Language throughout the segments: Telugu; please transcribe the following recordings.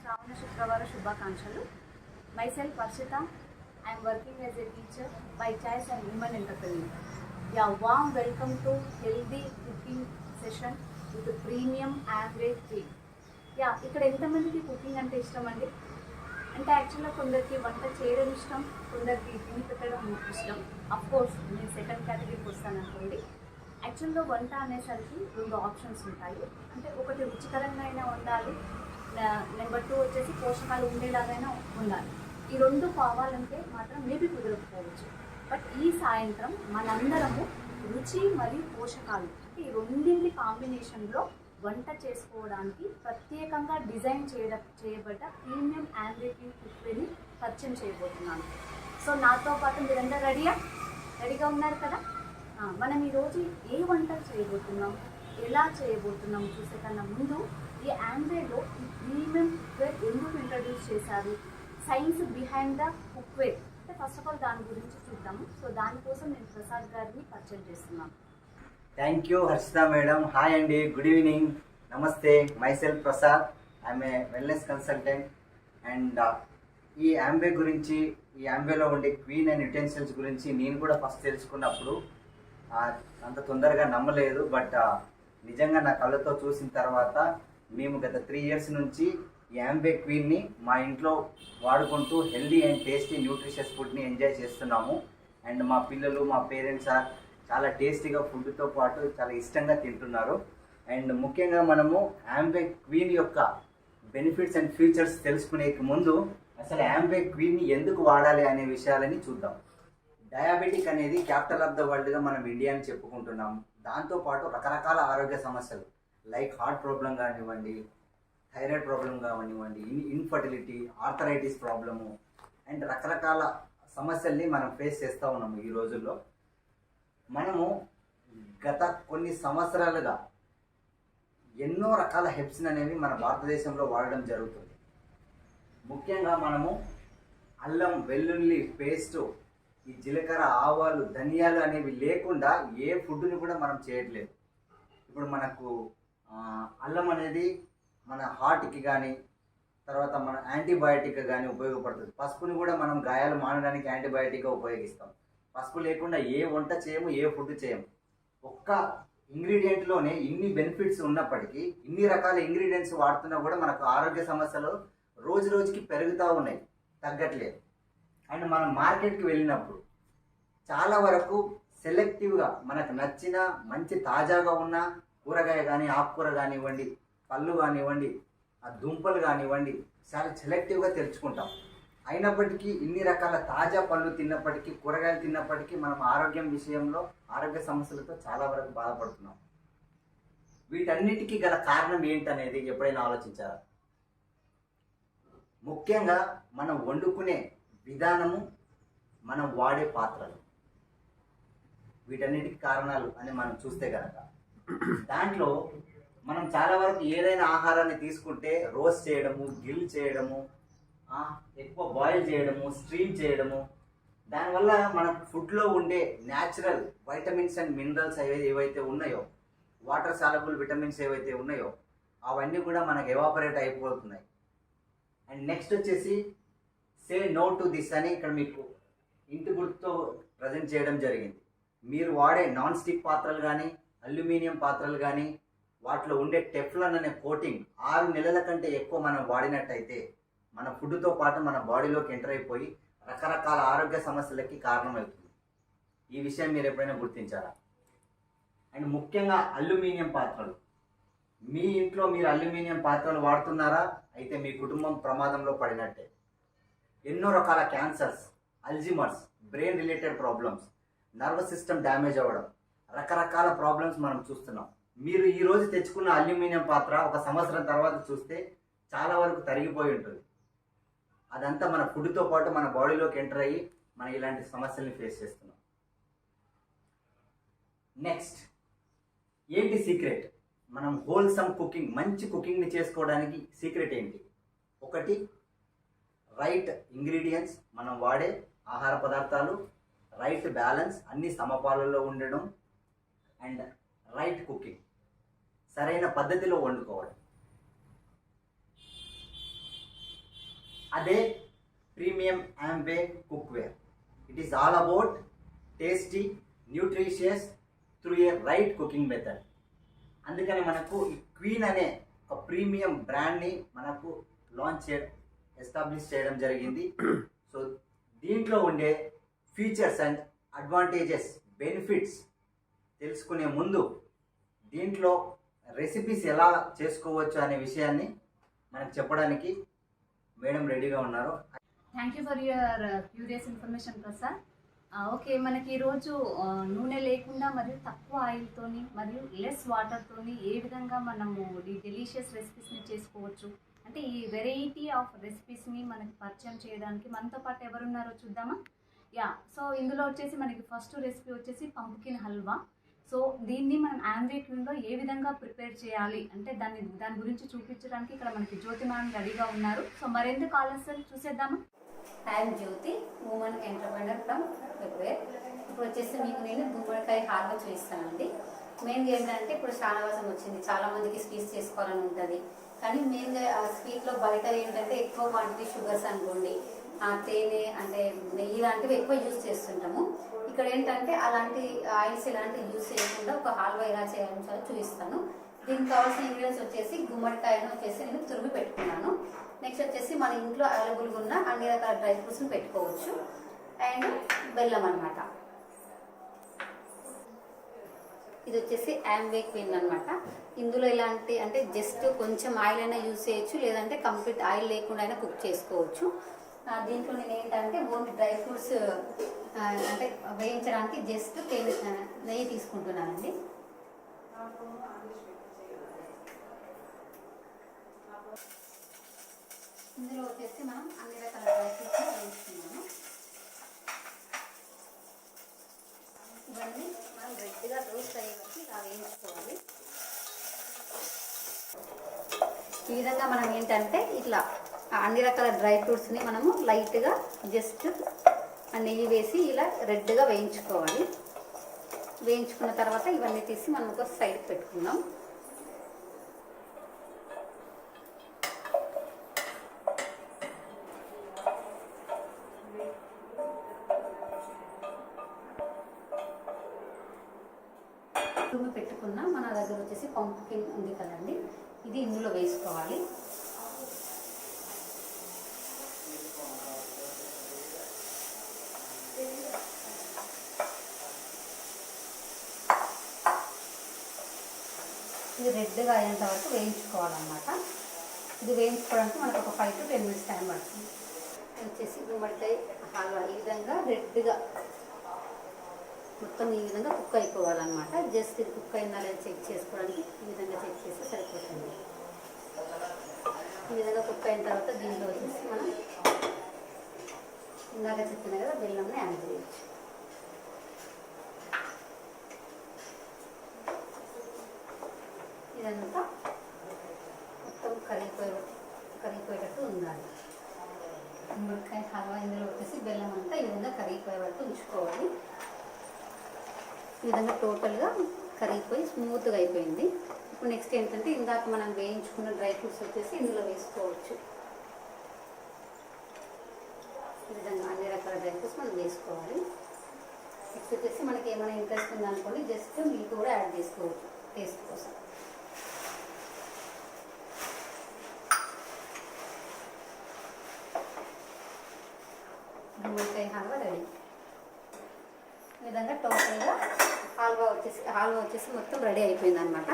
శ్రావణ శుక్రవార శుభాకాంక్షలు. Myself Varshita. I am working as a teacher by choice and women entrepreneur. Yeah, warm welcome to healthy cooking session with premium average tea. Yeah ఇక్కడ ఎంతమందికి కుకింగ్ అంటే ఇష్టం అండి? అంటే యాక్చువల్గా కొందరికి వంట చేయడం ఇష్టం, కొందరికి తిని పెట్టడం ఇష్టం. అఫ్కోర్స్ నేను సెకండ్ కేటగిరీకి వస్తాను అనుకోండి. యాక్చువల్గా వంట అనేసరికి రెండు ఆప్షన్స్ ఉంటాయి. అంటే ఒకటి రుచికరంగా అయినా ఉండాలి, నెంబర్ 2 వచ్చేసి పోషకాలు ఉండేలాగైనా ఉండాలి. ఈ రెండు కావాలంటే మాత్రం మేబీ కుదరకపోవచ్చు. బట్ ఈ సాయంత్రం మనందరము రుచి మరియు పోషకాలు అంటే ఈ రెండింటి కాంబినేషన్లో వంట చేసుకోవడానికి ప్రత్యేకంగా డిజైన్ చేయబడ్డ ప్రీమియం ఆంబ్రిటీ కుక్వేర్ని పరిచయం చేయబోతున్నాను. సో నాతో పాటు మీరందరూ రెడీగా ఉన్నారు కదా? మనం ఈరోజు ఏ వంటలు చేయబోతున్నాం, ఎలా చేయబోతున్నాం చూసే కన్నా ముందు ఈ ఆంబ్రేలో ఈ ప్రీమియం కుక్వేర్ ఎందుకు ఇంట్రడ్యూస్ చేశారు, సైన్స్ బిహైండ్ ద కుక్వేర్ అంటే ఫస్ట్ ఆఫ్ ఆల్ దాని గురించి చూద్దాము. సో దానికోసం నేను ప్రసాద్ గారిని పరిచయం చేస్తున్నాను. Thank you Harshitha madam. Hi అండి, good evening, namaste. Myself Prasad, I'm a wellness consultant. And ఈ యాంబే గురించి, ఈ యాంబేలో ఉండే క్వీన్ అండ్ యుటెన్సిల్స్ గురించి నేను కూడా ఫస్ట్ తెలుసుకున్నప్పుడు అంత తొందరగా నమ్మలేదు. బట్ నిజంగా నా కళ్ళతో చూసిన తర్వాత మేము గత 3 ఇయర్స్ నుంచి ఈ యాంబే క్వీన్ని మా ఇంట్లో వాడుకుంటూ హెల్దీ అండ్ టేస్టీ న్యూట్రిషియస్ ఫుడ్ని ఎంజాయ్ చేస్తున్నాము. అండ్ మా పిల్లలు, మా పేరెంట్స్ చాలా టేస్టీగా ఫుడ్తో పాటు చాలా ఇష్టంగా తింటున్నారు. అండ్ ముఖ్యంగా మనము యాంబే క్వీన్ యొక్క బెనిఫిట్స్ అండ్ ఫీచర్స్ తెలుసుకునే ముందు అసలు యాంబే క్వీన్ని ఎందుకు వాడాలి అనే విషయాలని చూద్దాం. డయాబెటిక్ అనేది క్యాపిటల్ ఆఫ్ ద వరల్డ్గా మనం ఇండియా అని చెప్పుకుంటున్నాం. దాంతోపాటు రకరకాల ఆరోగ్య సమస్యలు లైక్ హార్ట్ ప్రాబ్లం కానివ్వండి, థైరాయిడ్ ప్రాబ్లం కానివ్వండి, ఇన్ఫర్టిలిటీ, ఆర్థరైటిస్ ప్రాబ్లము అండ్ రకరకాల సమస్యల్ని మనం ఫేస్ చేస్తూ ఉన్నాము ఈ రోజుల్లో. మనము గత కొన్ని సంవత్సరాలుగా ఎన్నో రకాల హెర్బ్స్ అనేవి మన భారతదేశంలో వాడడం జరుగుతుంది. ముఖ్యంగా మనము అల్లం, వెల్లుల్లి పేస్టు, ఈ జీలకర్ర, ఆవాలు, ధనియాలు అనేవి లేకుండా ఏ ఫుడ్ని కూడా మనం చేయట్లేదు. ఇప్పుడు మనకు అల్లం అనేది మన హార్ట్కి కానీ, తర్వాత మన యాంటీబయాటిక్గా కానీ ఉపయోగపడుతుంది. పసుపుని కూడా మనం గాయాలు మానడానికి యాంటీబయాటిక్గా ఉపయోగిస్తాం. పసుపు లేకుండా ఏ వంట చేయము, ఏ ఫుడ్ చేయము. ఒక్క ఇంగ్రీడియంట్లోనే ఇన్ని బెనిఫిట్స్ ఉన్నప్పటికీ, ఇన్ని రకాల ఇంగ్రీడియంట్స్ వాడుతున్నా కూడా మనకు ఆరోగ్య సమస్యలు రోజు రోజుకి పెరుగుతూ ఉన్నాయి, తగ్గట్లేదు. అండ్ మనం మార్కెట్కి వెళ్ళినప్పుడు చాలా వరకు సెలెక్టివ్గా మనకు నచ్చిన మంచి తాజాగా ఉన్న కూరగాయ కానీ, ఆకుకూర కానివ్వండి, పళ్ళు కానివ్వండి, ఆ దుంపలు కానివ్వండి, చాలా సెలెక్టివ్గా తెరుచుకుంటాం. అయినప్పటికీ ఇన్ని రకాల తాజా పళ్ళు తిన్నప్పటికీ, కూరగాయలు తిన్నప్పటికీ మనం ఆరోగ్యం విషయంలో ఆరోగ్య సమస్యలతో చాలా వరకు బాధపడుతున్నాం. వీటన్నిటికీ గల కారణం ఏంటనేది ఎప్పుడైనా ఆలోచించారా? ముఖ్యంగా మనం వండుకునే విధానము, మనం వాడే పాత్రలు, వీటన్నిటికి కారణాలు అని మనం చూస్తే కనుక దాంట్లో మనం చాలా వరకు ఏదైనా ఆహారాన్ని తీసుకుంటే రోస్ట్ చేయడము, గ్రిల్ చేయడము, ఎక్కువ బాయిల్ చేయడము, స్ట్రీమ్ చేయడము, దానివల్ల మన ఫుడ్లో ఉండే న్యాచురల్ వైటమిన్స్ అండ్ మినరల్స్ ఏవైతే ఉన్నాయో, వాటర్ సాలబుల్ విటమిన్స్ ఏవైతే ఉన్నాయో అవన్నీ కూడా మనకు ఎవాపరేట్ అయిపోతున్నాయి. అండ్ నెక్స్ట్ వచ్చేసి సే నో టు దిస్ అని ఇక్కడ మీకు ఇంటి గుర్తుతో ప్రజెంట్ చేయడం జరిగింది. మీరు వాడే నాన్ స్టిక్ పాత్రలు కానీ, అల్యూమినియం పాత్రలు కానీ, వాటిలో ఉండే టెఫ్లాన్ అనే కోటింగ్ 6 నెలల కంటే ఎక్కువ మనం వాడినట్టయితే మన ఫుడ్తో పాటు మన బాడీలోకి ఎంటర్ అయిపోయి రకరకాల ఆరోగ్య సమస్యలకి కారణమవుతుంది. ఈ విషయం మీరు ఎప్పుడైనా గుర్తించారా? అండ్ ముఖ్యంగా అల్యూమినియం పాత్రలు, మీ ఇంట్లో మీరు అల్యూమినియం పాత్రలు వాడుతున్నారా? అయితే మీ కుటుంబం ప్రమాదంలో పడినట్టే. ఎన్నో రకాల cancers, Alzheimer's, brain related problems, nervous system damage అవ్వడం, రకరకాల ప్రాబ్లమ్స్ మనం చూస్తున్నాం. మీరు ఈరోజు తెచ్చుకున్న అల్యూమినియం పాత్ర 1 సంవత్సరం తర్వాత చూస్తే చాలా వరకు తరిగిపోయి ఉంటుంది. అదంతా మన ఫుడ్తో పాటు మన బాడీలోకి ఎంటర్ అయ్యి మనం ఇలాంటి సమస్యల్ని ఫేస్ చేస్తున్నాం. నెక్స్ట్ ఏంటి సీక్రెట్? మనం హోల్సమ్ కుకింగ్, మంచి కుకింగ్ని చేసుకోవడానికి సీక్రెట్ ఏంటి? ఒకటి, రైట్ ఇంగ్రీడియంట్స్, మనం వాడే ఆహార పదార్థాలు రైట్ బ్యాలెన్స్, అన్ని సమపాలలో ఉండడం. అండ్ రైట్ కుకింగ్, సరైన పద్ధతిలో వండుకోవడం. అదే ప్రీమియం యాంబే cookware. It is all about tasty, nutritious through a right cooking method. అందుకని మనకు ఈ క్వీన్ అనే ఒక ప్రీమియం బ్రాండ్ని మనకు ఎస్టాబ్లిష్ చేయడం జరిగింది. సో దీంట్లో ఉండే ఫీచర్స్ అండ్ అడ్వాంటేజెస్, బెనిఫిట్స్ తెలుసుకునే ముందు దీంట్లో రెసిపీస్ ఎలా చేసుకోవచ్చు అనే విషయాన్ని మనకు చెప్పడానికి మేడం రెడీగా ఉన్నారు. Thank you for your curious information Prasad. Okay, మనకి ఈరోజు నూనె లేకుండా మరియు తక్కువ ఆయిల్తోని మరియు లెస్ వాటర్తోని ఏ విధంగా మనము ఈ డెలిషియస్ రెసిపీస్ని చేసుకోవచ్చు అంటే ఈ వెరైటీ ఆఫ్ రెసిపీస్ని మనకి పరిచయం చేయడానికి మనతో పాటు ఎవరున్నారో చూద్దామా? సో ఇందులో వచ్చేసి మనకి ఫస్ట్ రెసిపీ వచ్చేసి పంప్కిన్ హల్వా. సో దీన్ని మనం యాంబే క్వీన్లో ఏ విధంగా ప్రిపేర్ చేయాలి అంటే దాని గురించి చూపించడానికి ఇక్కడ మనకి జ్యోతి మ్యామ్ రెడీగా ఉన్నారు. సో మరెందుకు ఆలస్యం చూసేద్దామా? I'm Jyothi, women entrepreneur from cookware. ఇప్పుడు వచ్చేసి మీకు నేను గుమ్మడికాయ హల్వా చూపిస్తానండి. మెయిన్గా ఏంటంటే ఇప్పుడు శ్రావణవాసం వచ్చింది, చాలా మందికి స్వీట్స్ చేసుకోవాలని ఉంటుంది. కానీ మెయిన్గా ఆ స్వీట్లో బయట ఏంటంటే ఎక్కువ క్వాంటిటీ షుగర్స్ అనుకోండి, తేనె అంటే నెయ్యి లాంటివి ఎక్కువ యూజ్ చేస్తుంటాము. ఇక్కడ ఏంటంటే అలాంటి ఆయిల్స్ ఇలాంటివి యూజ్ చేయకుండా ఒక హల్వా ఎలా చేయాలని చూపిస్తాను. దీనికి కావాల్సిన ఇంగ్రీడియంట్స్ వచ్చేసి గుమ్మడికాయను వచ్చేసి నేను తురుగు పెట్టుకున్నాను. నెక్స్ట్ వచ్చేసి మన ఇంట్లో అవైలబుల్గా ఉన్న అన్ని రకాల డ్రై ఫ్రూట్స్ని పెట్టుకోవచ్చు. అండ్ బెల్లం అనమాట. ఇది వచ్చేసి యాంబే క్వీన్ అనమాట. ఇందులో ఇలాంటి అంటే జస్ట్ కొంచెం ఆయిల్ అయినా యూజ్ చేయొచ్చు, లేదంటే కంప్లీట్ ఆయిల్ లేకుండా అయినా కుక్ చేసుకోవచ్చు. దీంట్లో నేను ఏంటంటే ఓన్లీ డ్రై ఫ్రూట్స్ అంటే వేయించడానికి జస్ట్ నెయ్యి తీసుకుంటున్నానండి. ఇందులో వచ్చేసి మనం అన్ని రకాల డ్రై ఫ్రూట్స్ వేయించుకున్నాము. ఇవన్నీ మనం రెడ్గా రోస్ట్ అయ్యేసి ఇలా వేయించుకోవాలి. ఈ విధంగా మనం ఏంటంటే ఇట్లా అన్ని రకాల డ్రై ఫ్రూట్స్ని మనము లైట్గా జస్ట్ నెయ్యి వేసి ఇలా రెడ్గా వేయించుకోవాలి. వేయించుకున్న తర్వాత ఇవన్నీ తీసి మనం ఒక సైడ్కి పెట్టుకుందాం. తురుము పెట్టుకున్న మన దగ్గర వచ్చేసి పంప్కిన్ ఉంది కదండి, ఇది ఇందులో వేసుకోవాలి. ఇది రెడ్గా అయ్యేంత వరకు వేయించుకోవాలన్నమాట. ఇది వేయించుకోవడానికి మనకు ఒక 5 to 10 minutes టైం పడుతుంది. ఇది వచ్చేసి గుమ్మడికాయ హల్వా ఈ విధంగా రెడ్గా మొత్తం ఈ విధంగా కుక్ అయిపోవాలన్నమాట. జస్ట్ ఇది కుక్ అయిందా లేదా చెక్ చేసుకోవడానికి ఈ విధంగా చెక్ చేస్తే సరిపోతుంది. ఈ విధంగా కుక్ అయిన తర్వాత దీంట్లో వచ్చేసి మనం ఇందాక చెప్పిన కదా బెల్లంని యాడ్ చేయొచ్చు. ఇదంతా మొత్తం కరిగిపోయేటట్టు ఉండాలి. గుమ్మడికాయ హల్వా ఇందులో వచ్చేసి బెల్లం అంతా ఈ విధంగా కరిగిపోయే వరకు ఉంచుకోవాలి. ఈ విధంగా టోటల్గా కరిగిపోయి స్మూత్గా అయిపోయింది. ఇప్పుడు నెక్స్ట్ ఏంటంటే ఇందాక మనం వేయించుకున్న డ్రై ఫ్రూట్స్ వచ్చేసి ఇందులో వేసుకోవచ్చు. ఈ విధంగా అన్ని రకాల డ్రై ఫ్రూట్స్ మనం వేసుకోవాలి. నెక్స్ట్ వచ్చేసి మనకి ఏమైనా ఇంట్రెస్ట్ ఉందనుకోండి జస్ట్ మిల్క్ కూడా యాడ్ చేసుకోవచ్చు టేస్ట్ కోసం. గుమ్మడికాయ హల్వా రెడీ. ఈ విధంగా టోటల్గా హల్వా వచ్చేసి మొత్తం రెడీ అయిపోయింది అనమాట.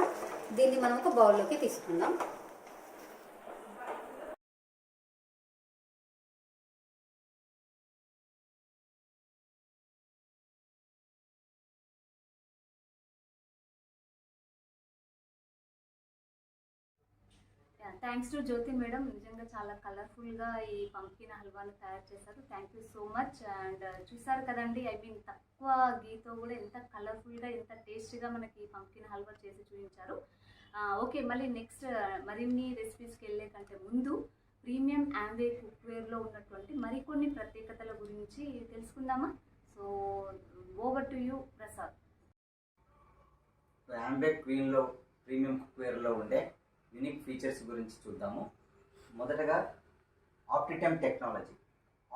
దీన్ని మనం ఒక బౌల్లోకి తీసుకుందాం. థ్యాంక్స్ టు జ్యోతి మేడం, నిజంగా చాలా కలర్ఫుల్గా ఈ పంప్కిన్ హల్వాను తయారు చేశారు. Thank you so much. And చూసారు కదండి, తక్కువ గీతో కూడా ఎంత కలర్ఫుల్గా ఎంత టేస్టీగా మనకి పంప్కిన్ హల్వా చేసి చూపించారు. ఓకే, మళ్ళీ నెక్స్ట్ మరిన్ని రెసిపీస్కి వెళ్ళే కంటే ముందు ప్రీమియం యాంబే కుక్వేర్లో ఉన్నటువంటి మరికొన్ని ప్రత్యేకతల గురించి తెలుసుకుందామా? So over to you Prasad. యాంబే క్వీన్లో ప్రీమియం కుక్వేర్లో ఉండే యూనిక్ ఫీచర్స్ గురించి చూద్దాము. మొదటగా ఆప్టిటెమ్ టెక్నాలజీ.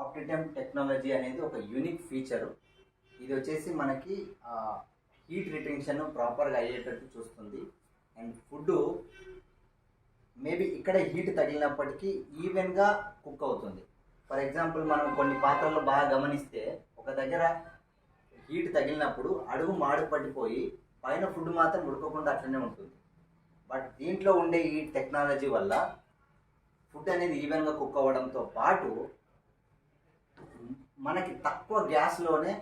ఆప్టిటెమ్ టెక్నాలజీ అనేది ఒక యూనిక్ ఫీచరు. ఇది వచ్చేసి మనకి హీట్ రిటెన్షన్ ప్రాపర్గా అయ్యేటట్టు చూస్తుంది. అండ్ ఫుడ్ మేబీ ఇక్కడ హీట్ తగిలినప్పటికీ ఈవెన్గా కుక్ అవుతుంది. ఫర్ ఎగ్జాంపుల్ మనం కొన్ని పాత్రల్లో బాగా గమనిస్తే ఒక దగ్గర హీట్ తగిలినప్పుడు అడుగు మాడు పట్టిపోయి పైన ఫుడ్ మాత్రం ఉడకకుండా అట్లనే ఉంటుంది. బట్ దీంట్లో ఉండే ఈ టెక్నాలజీ వల్ల ఫుడ్ అనేది ఈవెన్గా కుక్ అవ్వడంతో పాటు మనకి తక్కువ గ్యాస్లోనే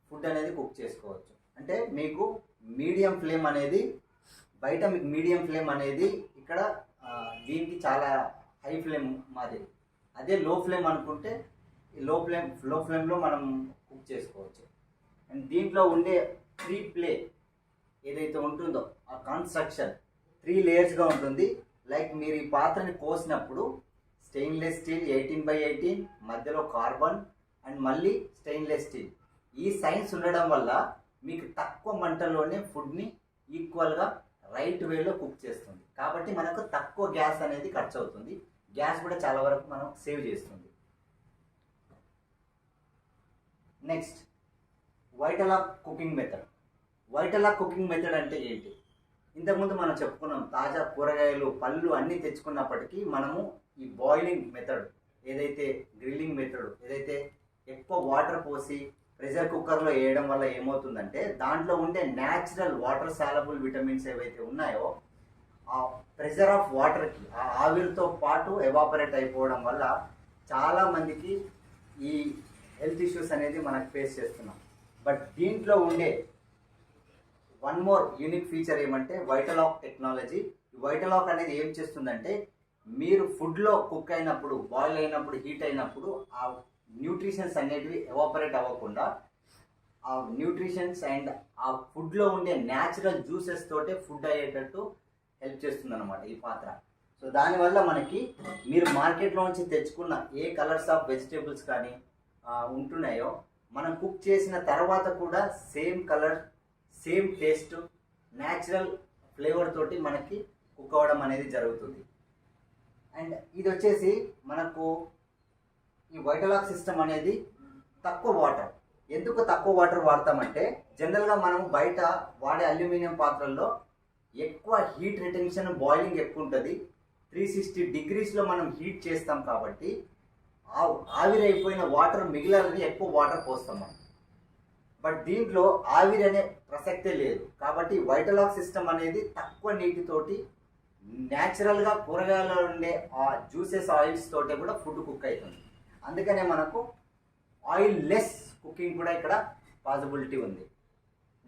ఫుడ్ అనేది కుక్ చేసుకోవచ్చు. అంటే మీకు మీడియం ఫ్లేమ్ అనేది బయట మీకు మీడియం ఫ్లేమ్ అనేది ఇక్కడ దీనికి చాలా హై ఫ్లేమ్ మాదిరి. అదే లో ఫ్లేమ్ అనుకుంటే లో ఫ్లేమ్లో మనం కుక్ చేసుకోవచ్చు. అండ్ దీంట్లో ఉండే 3 ప్లే ఏదైతే ఉంటుందో ఆ కన్స్ట్రక్షన్ 3 లేయర్స్గా ఉంటుంది. లైక్ మీరు ఈ పాత్రని కోసినప్పుడు స్టెయిన్లెస్ స్టీల్ 18x18, మధ్యలో కార్బన్ అండ్ మళ్ళీ స్టెయిన్లెస్ స్టీల్. ఈ సైన్స్ ఉండడం వల్ల మీకు తక్కువ మంటల్లోనే ఫుడ్ని ఈక్వల్గా రైట్ వేలో కుక్ చేస్తుంది. కాబట్టి మనకు తక్కువ గ్యాస్ అనేది ఖర్చు అవుతుంది. గ్యాస్ కూడా చాలా వరకు మనం సేవ్ చేస్తుంది. Next vitalock cooking method. Vitalock cooking method అంటే ఏంటి? ఇంతకుముందు మనం చెప్పుకున్నాం, తాజా కూరగాయలు పళ్ళు అన్నీ తెచ్చుకున్నప్పటికీ మనము ఈ బాయిలింగ్ మెథడ్ ఏదైతే గ్రిల్లింగ్ మెథడ్ ఏదైతే ఎక్కువ వాటర్ పోసి ప్రెషర్ కుక్కర్లో వేయడం వల్ల ఏమవుతుందంటే దాంట్లో ఉండే న్యాచురల్ వాటర్ సాలబుల్ విటమిన్స్ ఏవైతే ఉన్నాయో ఆ ప్రెషర్ ఆఫ్ వాటర్కి ఆ ఆవిరితో పాటు ఎవాపరేట్ అయిపోవడం వల్ల చాలామందికి ఈ హెల్త్ ఇష్యూస్ అనేది మనకు ఫేస్ చేస్తున్నాం. బట్ దీంట్లో ఉండే వన్ మోర్ యూనిక్ ఫీచర్ ఏమంటే వైటలాక్ టెక్నాలజీ. ఈ వైటలాక్ అనేది ఏం చేస్తుందంటే మీరు ఫుడ్లో కుక్ అయినప్పుడు బాయిల్ అయినప్పుడు హీట్ అయినప్పుడు ఆ న్యూట్రిషన్స్ అనేటివి ఎవాపరేట్ అవ్వకుండా ఆ న్యూట్రిషన్స్ అండ్ ఆ ఫుడ్లో ఉండే న్యాచురల్ జ్యూసెస్ తోటే ఫుడ్ అయ్యేటట్టు హెల్ప్ చేస్తుంది అనమాట ఈ పాత్ర. సో దానివల్ల మనకి మీరు మార్కెట్లో నుంచి తెచ్చుకున్న ఏ కలర్స్ ఆఫ్ వెజిటేబుల్స్ కానీ ఉంటున్నాయో మనం కుక్ చేసిన తర్వాత కూడా same colour same taste natural flavour తోటి మనకి కుక్ అవ్వడం అనేది జరుగుతుంది. అండ్ ఇది వచ్చేసి మనకు ఈ వైటలాక్ సిస్టమ్ అనేది తక్కువ వాటర్. ఎందుకు తక్కువ వాటర్ వాడతామంటే జనరల్గా మనం బయట వాడే అల్యూమినియం పాత్రల్లో ఎక్కువ హీట్ రిటెన్షన్ బాయిలింగ్ ఎక్కువ ఉంటుంది. 360 degreesలో మనం హీట్ చేస్తాం కాబట్టి ఆవిరైపోయిన వాటర్ మిగిలినది ఎక్కువ వాటర్ పోస్తాం మనం. బట్ దీంట్లో ఆవిరి అనే ప్రసక్తే లేదు. కాబట్టి వైటలాక్ సిస్టమ్ అనేది తక్కువ నీటితోటి న్యాచురల్గా కూరగాయలలో ఉండే ఆ జ్యూసెస్ ఆయిల్స్ తోటే కూడా ఫుడ్ కుక్ అవుతుంది. అందుకనే మనకు ఆయిల్ లెస్ కుకింగ్ కూడా ఇక్కడ పాసిబిలిటీ ఉంది.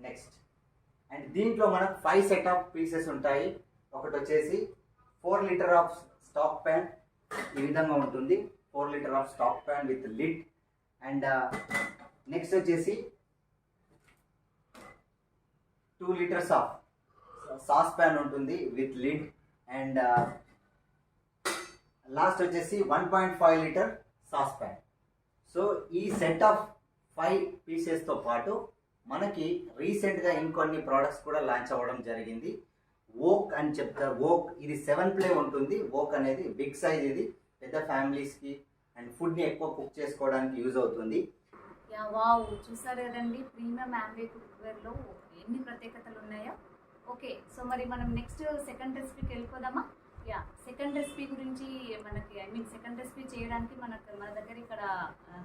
నెక్స్ట్ అండ్ దీంట్లో మనకు 5 సెట్ ఆఫ్ పీసెస్ ఉంటాయి. ఒకటి వచ్చేసి 4 లీటర్ ఆఫ్ స్టాక్ ప్యాన్ ఈ విధంగా ఉంటుంది. 4 litre of stock pan with lid. And next వచ్చేసి 2 లీటర్స్ ఆఫ్ సాస్ ప్యాన్ ఉంటుంది విత్ లిడ్. అండ్ లాస్ట్ వచ్చేసి 1.5 లీటర్ సాస్ ప్యాన్. సో ఈ సెట్ ఆఫ్ 5 పీసెస్తో పాటు మనకి రీసెంట్గా ఇంకొన్ని ప్రోడక్ట్స్ కూడా లాంచ్ అవ్వడం జరిగింది. వోక్ అని చెప్తారు. వోక్ ఇది 7 ప్లే ఉంటుంది. వోక్ అనేది బిగ్ సైజ్, ఇది పెద్ద ఫ్యామిలీస్కి అండ్ ఫుడ్ని ఎక్కువ కుక్ చేసుకోవడానికి యూజ్ అవుతుంది. వావ్, చూసారు కదండి ప్రీమియం యాంబే కుక్వేర్లో ఎన్ని ప్రత్యేకతలు ఉన్నాయో. ఓకే, సో మరి మనం నెక్స్ట్ సెకండ్ రెసిపీకి వెళ్ళిపోదామా? సెకండ్ రెసిపీ గురించి మనకి సెకండ్ రెసిపీ చేయడానికి మన దగ్గర ఇక్కడ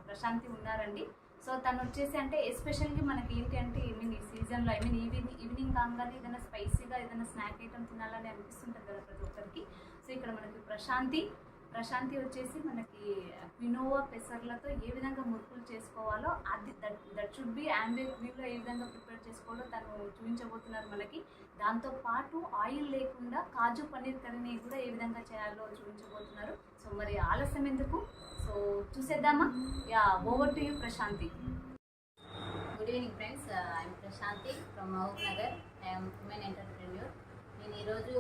ప్రశాంతి ఉన్నారండి. సో తను వచ్చేసి అంటే ఎస్పెషల్గా మనకి ఏంటి అంటే ఈ సీజన్లో ఈవినింగ్ కాగానే ఏదైనా స్పైసీగా ఏదైనా స్నాక్ ఐటమ్ తినాలని అనిపిస్తుంటుంది కదా ప్రతి ఒక్కరికి. సో ఇక్కడ మనకి ప్రశాంతి వచ్చేసి మనకి క్వినోవా పెసర్లతో ఏ విధంగా మురుకులు చేసుకోవాలో అది దట్ షుడ్ బి యాంబే వ్యూలో ఏ విధంగా ప్రిపేర్ చేసుకోవాలో తను చూపించబోతున్నారు మనకి. దాంతోపాటు ఆయిల్ లేకుండా కాజు పన్నీర్ కర్రీని కూడా ఏ విధంగా చేయాలో చూపించబోతున్నారు. సో మరి ఆలస్యం ఎందుకు, సో చూసేద్దామా? Over to you Prashanthi. Good evening friends, I'm Prashanthi from Mahabubnagar. I'm women entrepreneur. నేను ఈరోజు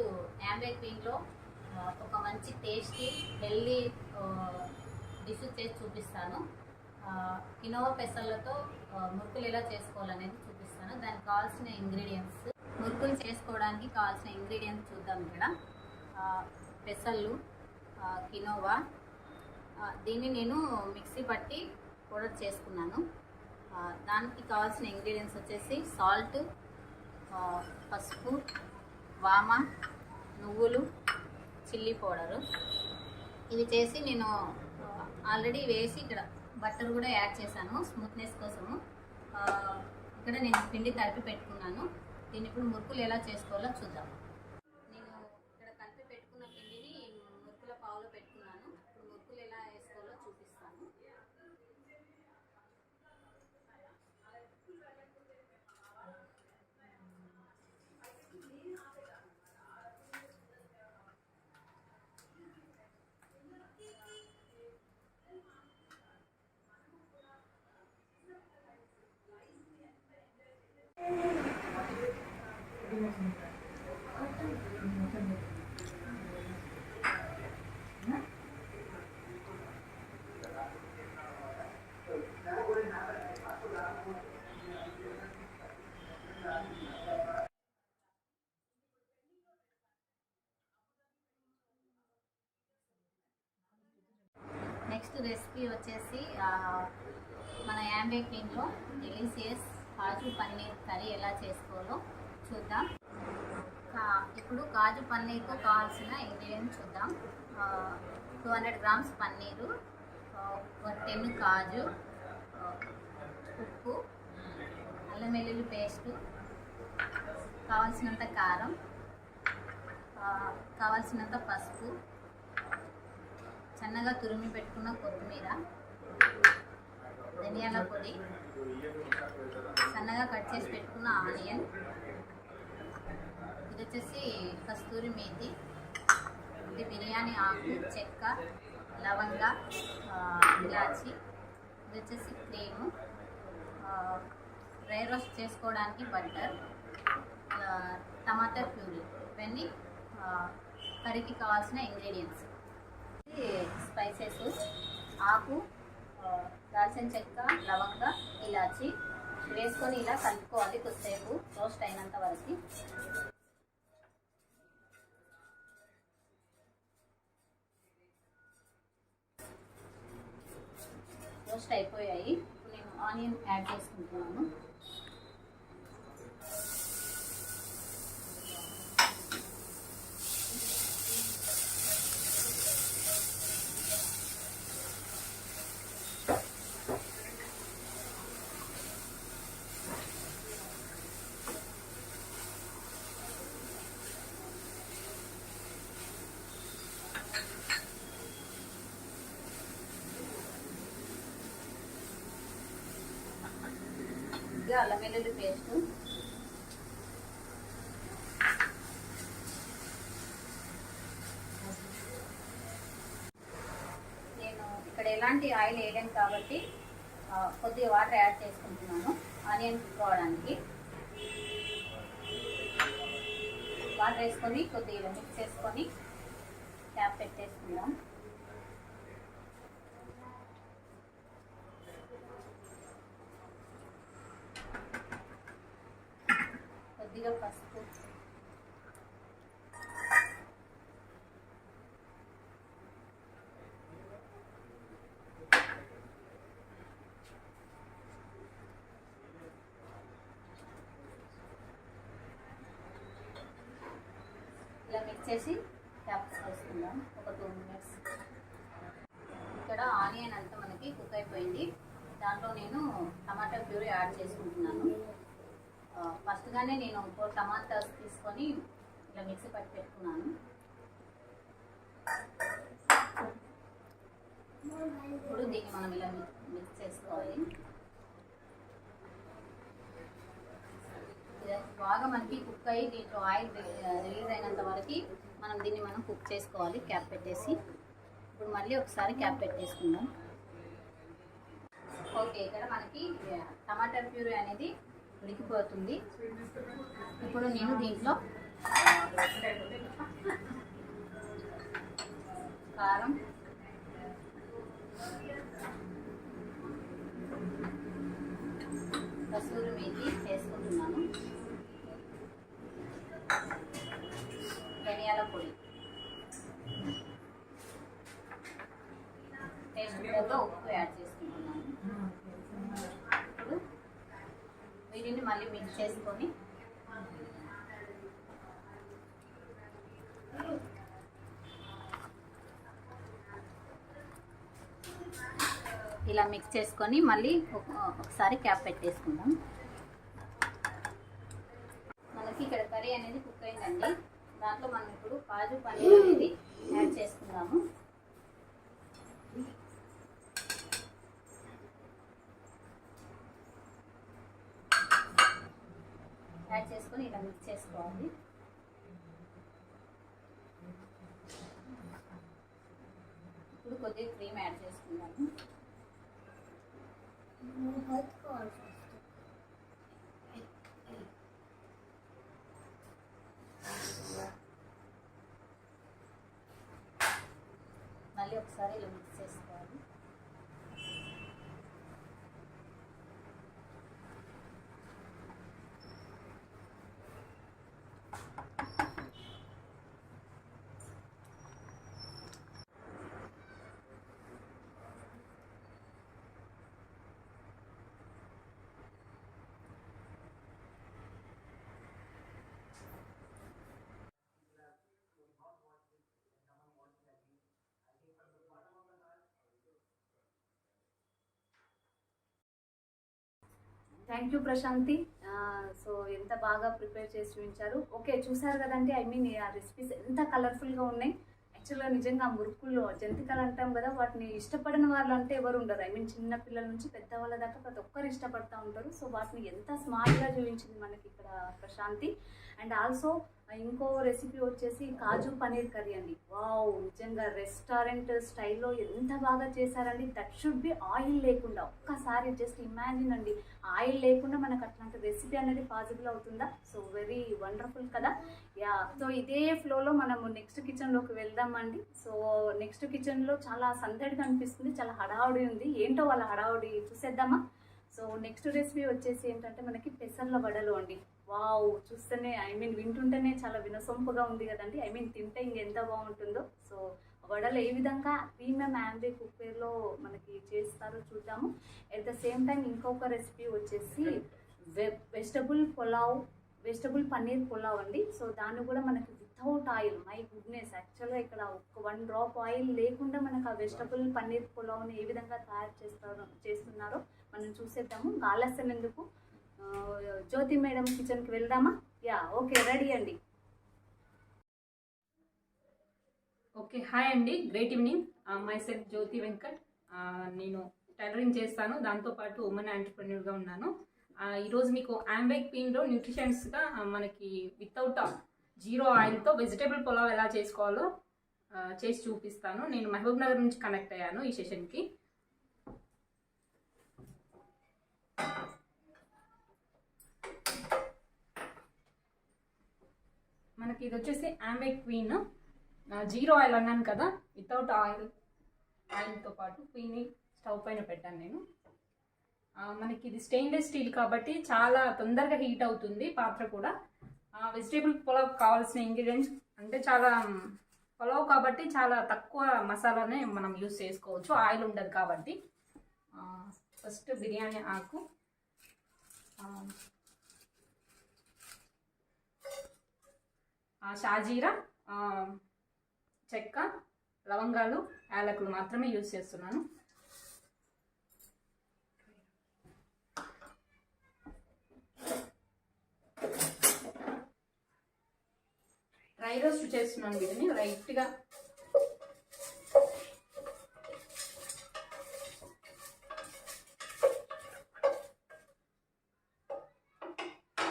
యాంబే క్వీన్లో ఒక మంచి టేస్టీ హెల్దీ డిష్ చేసి చూపిస్తాను. కినోవా పెసర్లతో మురుకులు ఎలా చేసుకోవాలనేది చూపిస్తాను. దానికి కావాల్సిన ఇంగ్రీడియంట్స్, మురుకులు చేసుకోవడానికి కావాల్సిన ఇంగ్రీడియంట్స్ చూద్దాం. ఇక్కడ పెసర్లు, కినోవా, దీన్ని నేను మిక్సీ పట్టి పౌడర్ చేసుకున్నాను. దానికి కావాల్సిన ఇంగ్రీడియంట్స్ వచ్చేసి సాల్ట్, పసుపు, వామ, నువ్వులు, చిల్లీ పౌడరు. ఇవి చేసి నేను ఆల్రెడీ వేసి ఇక్కడ బటర్ కూడా యాడ్ చేశాను స్మూత్నెస్ కోసము. ఇక్కడ నేను పిండి తడిపి పెట్టుకున్నాను. దీన్ని ఇప్పుడు మురుకులు ఎలా చేసుకోవాలో చూద్దాం. నేను ఇక్కడ కలిపి పెట్టుకున్న పిండిని మురుకుల పావులో పెట్టుకున్నాను. ఇప్పుడు మురుకులు ఎలా వేసుకోవాలో చూపిస్తాను. నెక్స్ట్ రెసిపీ వచ్చేసి మన యాంబే క్రీమ్లో డెలిషియస్ కాజు పన్నీర్ కర్రీ ఎలా చేసుకోవాలో చూద్దాం. ఇప్పుడు కాజు పన్నీర్కు కావాల్సిన ఇంగ్రీడియంట్స్ చూద్దాం. 200 గ్రామ్స్ పన్నీరు, 10 కాజు, ఉప్పు, అల్లం వెల్లుల్లి పేస్టు, కావాల్సినంత కారం, కావాల్సినంత పసుపు, సన్నగా తురిమి పెట్టుకున్న కొత్తిమీర, ధనియాల పొడి, సన్నగా కట్ చేసి పెట్టుకున్న ఆనియన్, ఇది వచ్చేసి కస్తూరి మేతి, ఇది బిర్యానీ ఆకు, చెక్క, లవంగ, ఇలాచి, ఇది వచ్చేసి క్రీము, డ్రై రోస్ట్ చేసుకోవడానికి బటర్, టమాటా ప్యూరీ. ఇవన్నీ కర్రీకి కావాల్సిన ఇంగ్రీడియంట్స్. స్పైసెస్ ఆకు, దాల్చిన చెక్క, లవంగ, ఇలాచి వేసుకొని ఇలా కలుపుకోవాలి కొద్దిసేపు రోస్ట్ అయినంత వరకు. రోస్ట్ అయిపోయాయి. ఇప్పుడు నేను ఆనియన్ యాడ్ చేసుకుంటున్నాను. అల్లం వెల్లుల్లి పేస్టు, నేను ఇక్కడ ఎలాంటి ఆయిల్ వేయలేను కాబట్టి కొద్దిగా వాటర్ యాడ్ చేసుకుంటున్నాను ఆనియన్ కుక్ అవ్వడానికి. వాటర్ వేసుకొని కొద్దిగా మిక్స్ చేసుకొని క్యాప్ పెట్టేసుకుందాం. కొద్దిగా పసుపు, ఇలా మిక్స్ చేసి క్యాప్ వేసుకుందాం ఒక 2 మినిట్స్. ఇక్కడ ఆనియన్ అంతా మనకి కుక్ అయిపోయింది. దాంట్లో నేను టమాటా ప్యూరీ యాడ్ చేసుకుంటున్నాను. ఫస్ట్గానే నేను 4 టమాటాస్ తీసుకొని ఇలా మిక్సీ పట్టి పెట్టుకున్నాను. ఇప్పుడు దీన్ని మనం ఇలా మిక్స్ చేసుకోవాలి. బాగా మనకి కుక్ అయ్యి దీంట్లో ఆయిల్ రిలీజ్ అయినంత వరకు మనం కుక్ చేసుకోవాలి క్యాప్ పెట్టేసి. ఇప్పుడు మళ్ళీ ఒకసారి క్యాప్ పెట్టేసుకుందాం. ఓకే, ఇక్కడ మనకి టమాటా ప్యూరీ అనేది ఉడికిపోతుంది. ఇప్పుడు నేను దీంట్లో కారం, కస్తూరి మేతి వేసుకుంటున్నాను, ధనియాల పొడి, దీనిని మళ్ళీ మిక్స్ చేసుకొని ఇలా మిక్స్ చేసుకొని మళ్ళీ ఒకసారి క్యాప్ పెట్టేసుకుందాం. మనకి ఇక్కడ కర్రీ అనేది కుక్ అయిందండి. దాంట్లో మనం ఇప్పుడు కాజు పన్నీర్ అనేది యాడ్ చేసుకుందాము. యాడ్ చేసుకొని ఇలా మిక్స్ చేసుకోవాలి. ఇప్పుడు కొద్దిగా క్రీమ్ యాడ్ చేసుకుందాము. మళ్ళీ ఒకసారి ఇలా మిక్స్ చేసుకోవాలి. Thank you Prashanti. సో ఎంత బాగా ప్రిపేర్ చేసి చూపించారు. ఓకే, చూసారు కదండి. ఐ మీన్ ఆ రెసిపీస్ ఎంత కలర్ఫుల్గా ఉన్నాయి. యాక్చువల్గా నిజంగా మురుకుల్లో జంతికలు అంటాం కదా, వాటిని ఇష్టపడిన వాళ్ళు అంటే ఎవరు ఉండరు. ఐ మీన్ చిన్న పిల్లల నుంచి పెద్దవాళ్ళ దాకా ప్రతి ఒక్కరు ఇష్టపడుతూ ఉంటారు. సో వాటిని ఎంత స్మార్ట్గా చూపించింది మనకి ఇక్కడ ప్రశాంతి. అండ్ ఆల్సో ఇంకో రెసిపీ వచ్చేసి కాజు పన్నీర్ కర్రీ అండి. వావ్, నిజంగా రెస్టారెంట్ స్టైల్లో ఎంత బాగా చేశారండి. దట్ షుడ్ బి ఆయిల్ లేకుండా. ఒక్కసారి జస్ట్ ఇమాజిన్ అండి, ఆయిల్ లేకుండా మనకు అట్లాంటి రెసిపీ అనేది పాసిబుల్ అవుతుందా? సో వెరీ వండర్ఫుల్ కదా. యా, సో ఇదే ఫ్లోలో మనము నెక్స్ట్ కిచెన్లోకి వెళ్దామండి. సో నెక్స్ట్ కిచెన్లో చాలా సందడిగా అనిపిస్తుంది, చాలా హడావుడి ఉంది. ఏంటో వాళ్ళ హడావుడి చూసేద్దామా. సో నెక్స్ట్ రెసిపీ వచ్చేసి ఏంటంటే మనకి పెసర్ల వడలు అండి. వావ్, చూస్తేనే ఐ మీన్ వింటుంటేనే చాలా వినసొంపుగా ఉంది కదండి. ఐ మీన్ తింటే ఇంకెంత బాగుంటుందో. సో వడలు ఏ విధంగా ప్రీమియం యాంబే కుక్వేర్లో మనకి చేస్తారో చూద్దాము. అట్ ద సేమ్ టైం ఇంకొక రెసిపీ వచ్చేసి వెజిటబుల్ పన్నీర్ పులావ్ అండి. సో దాన్ని కూడా మనకి వితౌట్ ఆయిల్, మై గుడ్నెస్, యాక్చువల్గా ఇక్కడ ఒక్క 1 డ్రాప్ ఆయిల్ లేకుండా మనకు ఆ వెజిటబుల్ పన్నీర్ పులావ్ని ఏ విధంగా తయారు చేస్తున్నారో మనం చూసేద్దాము. ఆలస్యం ఎందుకు, జ్యోతి మేడం కిచెన్కి వెళ్దామా? యా, ఓకే, రెడీ అండి. ఓకే, హాయ్ అండి, గ్రేట్ ఈవినింగ్. మై సెల్ఫ్ జ్యోతి వెంకట్. నేను టైలరింగ్ చేస్తాను, దాంతోపాటు ఉమెన్ ఎంటర్‌ప్రెన్యూర్గా ఉన్నాను. ఈరోజు మీకు యాంబేక్ క్వీన్లో న్యూట్రిషన్స్గా మనకి వితౌట్ జీరో ఆయిల్తో వెజిటేబుల్ పులావ్ ఎలా చేసుకోవాలో చేసి చూపిస్తాను. నేను మహబూబ్ నగర్ నుంచి కనెక్ట్ అయ్యాను ఈ సెషన్కి. మనకి ఇది వచ్చేసి యాంబేక్ క్వీన్ జీరో ఆయిల్ అన్నాను కదా, వితౌట్ ఆయిల్తో పాటు క్వీన్ స్టవ్ పైన పెట్టాను నేను. మనకి ఇది స్టెయిన్లెస్ స్టీల్ కాబట్టి చాలా తొందరగా హీట్ అవుతుంది పాత్ర కూడా. వెజిటేబుల్ పులావ్ కావాల్సిన ఇంగ్రీడియంట్స్ అంటే చాలా పులావ్ కాబట్టి చాలా తక్కువ మసాలానే మనం యూస్ చేసుకోవచ్చు, ఆయిల్ ఉండదు కాబట్టి. ఫస్ట్ బిర్యానీ ఆకు, షాజీరా, చెక్క, లవంగాలు, యాలకులు మాత్రమే యూజ్ చేస్తున్నాను. డ్రై రోస్ట్ చేస్తున్నాను వీటిని లైట్గా.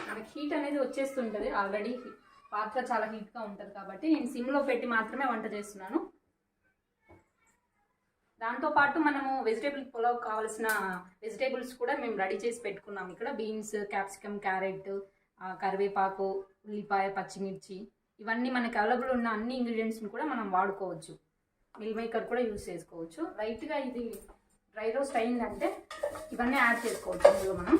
మనకి హీట్ అనేది వచ్చేస్తుంటుంది ఆల్రెడీ, పాత్ర చాలా హీట్గా ఉంటుంది కాబట్టి నేను సిమ్లో పెట్టి మాత్రమే వంట చేస్తున్నాను. దాంతోపాటు మనము వెజిటేబుల్ పులావ్ కావాల్సిన వెజిటేబుల్స్ కూడా మేము రెడీ చేసి పెట్టుకున్నాం ఇక్కడ. బీన్స్, క్యాప్సికమ్, క్యారెట్, కరివేపాకు, ఉల్లిపాయ, పచ్చిమిర్చి, ఇవన్నీ మనకి అవైలబుల్ ఉన్న అన్ని ఇంగ్రీడియంట్స్ని కూడా మనం వాడుకోవచ్చు. మిల్ మేకర్ కూడా యూజ్ చేసుకోవచ్చు. లైట్గా ఇది డ్రై రోస్ట్ అయిందంటే ఇవన్నీ యాడ్ చేసుకోవచ్చు ఇందులో మనం.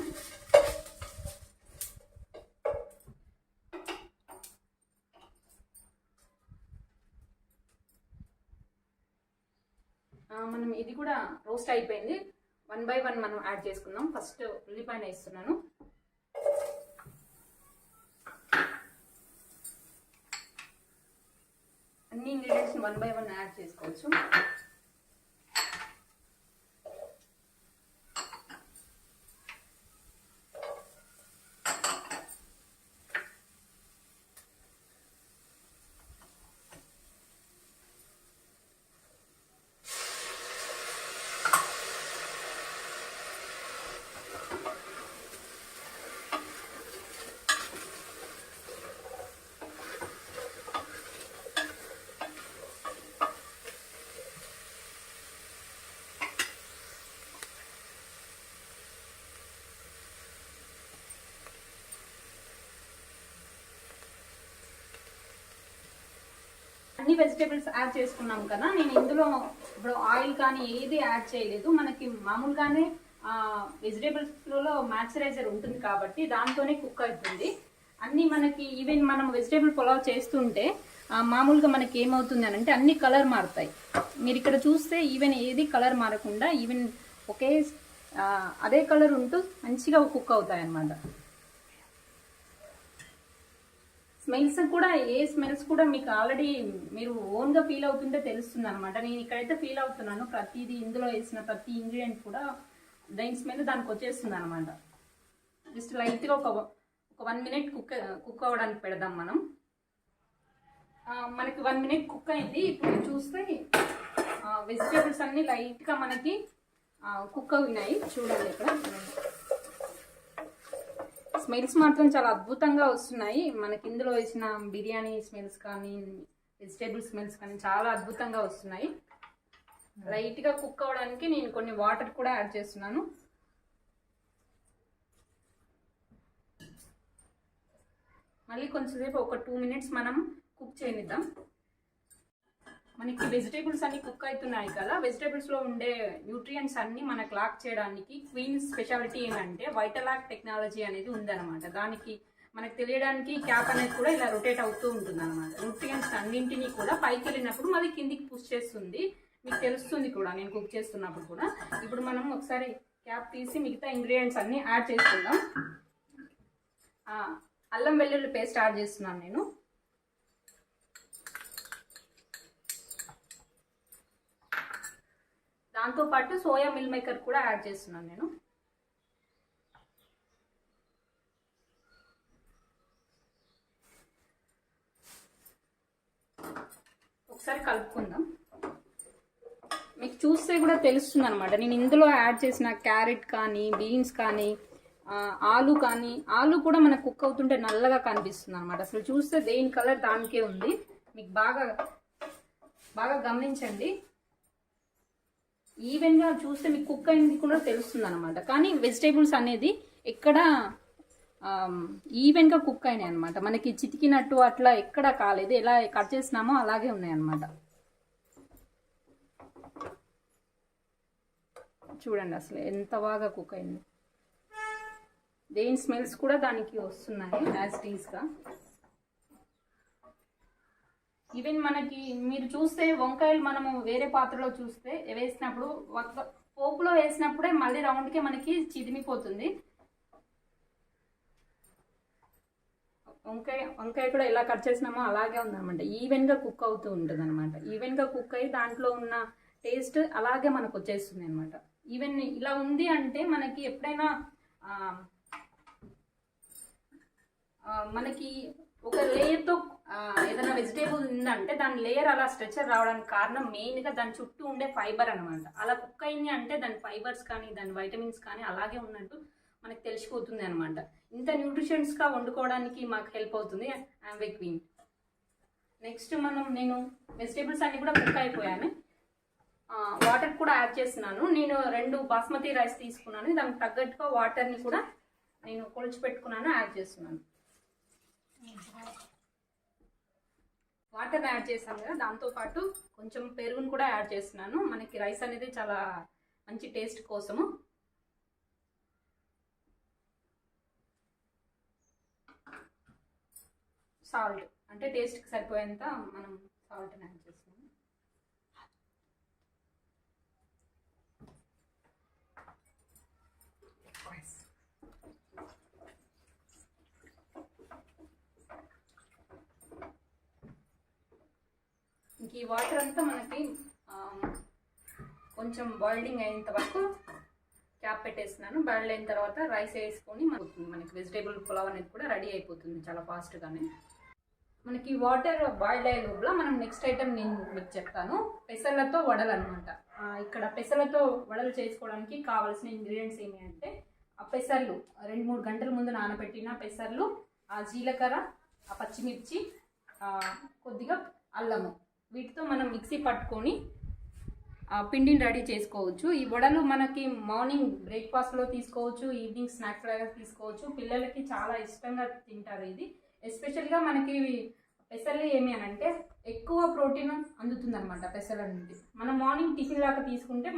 మనం ఇది కూడా రోస్ట్ అయిపోయింది. 1 by 1 మనం యాడ్ చేసుకుందాం. ఫస్ట్ ఉల్లిపాయన వేస్తున్నాను. అన్ని ఇంగ్రీడియంట్స్ 1 by 1 యాడ్ చేసుకోవచ్చు. అన్ని వెజిటేబుల్స్ యాడ్ చేసుకున్నాం కదా, నేను ఇందులో ఇప్పుడు ఆయిల్ కానీ ఏది యాడ్ చేయలేదు. మనకి మామూలుగానే వెజిటేబుల్స్లో మాయిశ్చరైజర్ ఉంటుంది కాబట్టి దాంతోనే కుక్ అవుతుంది. అన్నీ మనకి ఈవెన్ మనం వెజిటేబుల్ పులావ్ చేస్తుంటే మామూలుగా మనకి ఏమవుతుంది అని అంటే అన్ని కలర్ మారుతాయి. మీరు ఇక్కడ చూస్తే ఈవెన్ ఏది కలర్ మారకుండా ఈవెన్ ఒకే అదే కలర్ ఉంటూ మంచిగా కుక్ అవుతాయి అన్నమాట. స్మెల్స్ కూడా స్మెల్స్ కూడా మీకు ఆల్రెడీ మీరు ఓన్గా ఫీల్ అవుతుంటే తెలుస్తుంది అనమాట. నేను ఇక్కడైతే ఫీల్ అవుతున్నాను. ప్రతిదీ ఇందులో వేసిన ప్రతి ఇంగ్రీడియంట్ కూడా దాని స్మెల్ దానికి వచ్చేస్తుంది అనమాట. జస్ట్ లైట్గా ఒక 1 minute కుక్ అవ్వడానికి పెడదాం మనం. మనకి 1 minute కుక్ అయింది. ఇప్పుడు చూస్తే వెజిటేబుల్స్ అన్నీ లైట్గా మనకి కుక్ అయినాయి. చూడండి ఇక్కడ స్మెల్స్ మాత్రం చాలా అద్భుతంగా వస్తున్నాయి. మనకి ఇందులో వేసిన బిర్యానీ స్మెల్స్ కానీ వెజిటేబుల్ స్మెల్స్ కానీ చాలా అద్భుతంగా వస్తున్నాయి. లైట్గా కుక్ అవ్వడానికి నేను కొన్ని వాటర్ కూడా యాడ్ చేస్తున్నాను. మళ్ళీ కొంచెంసేపు ఒక 2 minutes మనం కుక్ చేయనిద్దాం. మనకి వెజిటేబుల్స్ అన్ని కుక్ అవుతున్నాయి కదా, వెజిటేబుల్స్లో ఉండే న్యూట్రియంట్స్ అన్ని మనకు లాక్ చేయడానికి క్వీన్ స్పెషాలిటీ ఏంటంటే వైటలాక్ టెక్నాలజీ అనేది ఉందన్నమాట. దానికి మనకు తెలియడానికి క్యాప్ అనేది కూడా ఇలా రొటేట్ అవుతూ ఉంటుంది అనమాట. న్యూట్రియంట్స్ అన్నింటినీ కూడా పైకి వెళ్ళినప్పుడు మళ్ళీ కిందికి పుష్ చేస్తుంది. మీకు తెలుస్తుంది కూడా నేను కుక్ చేస్తున్నప్పుడు కూడా. ఇప్పుడు మనం ఒకసారి క్యాప్ తీసి మిగతా ఇంగ్రీడియంట్స్ అన్ని యాడ్ చేసుకుందాం. అల్లం వెల్లుల్లి పేస్ట్ యాడ్ చేస్తున్నాను నేను. దాంతోపాటు సోయా మిల్ మేకర్ కూడా యాడ్ చేస్తున్నాను నేను. ఒకసారి కలుపుకుందాం. మీకు చూస్తే కూడా తెలుస్తుంది అనమాట. నేను ఇందులో యాడ్ చేసిన క్యారెట్ కానీ బీన్స్ కానీ ఆలు కానీ, ఆలు కూడా మనకు కుక్ అవుతుంటే నల్లగా కనిపిస్తుంది అనమాట. అసలు చూస్తే దేని కలర్ దానికే ఉంది. మీకు బాగా గమనించండి. ఈవెన్గా చూస్తే మీకు కుక్ అయింది కూడా తెలుస్తుంది అనమాట. కానీ వెజిటేబుల్స్ అనేది ఎక్కడ ఈవెన్గా కుక్ అయినాయి అనమాట. మనకి చితికినట్టు అట్లా ఎక్కడ కాలేదు. ఎలా కట్ చేసినామో అలాగే ఉన్నాయి అనమాట. చూడండి అసలు ఎంత బాగా కుక్ అయింది. దేని స్మెల్స్ కూడా దానికి వస్తున్నాయి యాజ్ టీస్గా. ఈవెన్ మనకి మీరు చూస్తే వంకాయలు మనము వేరే పాత్రలో చూస్తే వేసినప్పుడు పోపులో వేసినప్పుడే మళ్ళీ రౌండ్కే మనకి చిదిమిపోతుంది. వంకాయ కూడా ఎలా కట్ చేసినామో అలాగే ఉందన్నమాట. ఈవెన్గా కుక్ అవుతూ ఉంటుంది అనమాట. ఈవెన్గా కుక్ అయ్యి దాంట్లో ఉన్న టేస్ట్ అలాగే మనకు వచ్చేస్తుంది అనమాట. ఈవెన్ ఇలా ఉంది అంటే మనకి ఎప్పుడైనా మనకి ఒక లేయర్తో ఏదైనా వెజిటేబుల్ ఉందంటే దాని లేయర్ అలా స్ట్రెచర్ రావడానికి కారణం మెయిన్గా దాని చుట్టూ ఉండే ఫైబర్ అనమాట. అలా కుక్ అయింది అంటే దాని ఫైబర్స్ కానీ దాని వైటమిన్స్ కానీ అలాగే ఉన్నట్టు మనకు తెలిసిపోతుంది అనమాట. ఇంత న్యూట్రిషన్స్గా వండుకోవడానికి మాకు హెల్ప్ అవుతుంది ఆంబే క్వీన్. నెక్స్ట్ నేను వెజిటేబుల్స్ అన్నీ కూడా కుక్ అయిపోయాను. వాటర్ కూడా యాడ్ చేస్తున్నాను. నేను 2 బాస్మతి రైస్ తీసుకున్నాను. దానికి తగ్గట్టుగా వాటర్ని కూడా నేను కొలిచి పెట్టుకున్నాను, యాడ్ చేస్తున్నాను. వాటర్ యాడ్ చేసాను కదా, దాంతోపాటు కొంచెం పెరుగును కూడా యాడ్ చేస్తున్నాను. మనకి రైస్ అనేది చాలా మంచి టేస్ట్ కోసము. సాల్ట్ అంటే టేస్ట్కి సరిపోయేంత మనం సాల్ట్ని యాడ్ చేస్తున్నాం. మనకి ఈ వాటర్ అంతా మనకి కొంచెం బాయిలింగ్ అయినంత వరకు క్యాప్ పెట్టేస్తున్నాను. బాయిల్ అయిన తర్వాత రైస్ వేసుకొని మనకి వెజిటేబుల్ పులావ్ అనేది కూడా రెడీ అయిపోతుంది చాలా ఫాస్ట్గానే. మనకి వాటర్ బాయిల్ అయ్యే లోపల మనం నెక్స్ట్ ఐటెం నేను మీకు చెప్తాను. పెసర్లతో వడలు అనమాట. ఇక్కడ పెసర్లతో వడలు చేసుకోవడానికి కావాల్సిన ఇంగ్రీడియంట్స్ ఏమి అంటే ఆ పెసర్లు 2-3 గంటల ముందు నానబెట్టిన పెసర్లు, ఆ జీలకర్ర, ఆ పచ్చిమిర్చి, కొద్దిగా అల్లము, వీటితో మనం మిక్సీ పట్టుకొని పిండిని రెడీ చేసుకోవచ్చు. ఈ వడలు మనకి మార్నింగ్ బ్రేక్ఫాస్ట్లో తీసుకోవచ్చు, ఈవినింగ్ స్నాక్స్ లాగా తీసుకోవచ్చు. పిల్లలకి చాలా ఇష్టంగా తింటారు ఇది. ఎస్పెషల్గా మనకి పెసర్లు ఏమి అని అంటే ఎక్కువ ప్రోటీన్ అందుతుంది అనమాట పెసర్ల నుండి. మనం మార్నింగ్ టిఫిన్ లాగా తీసుకుంటే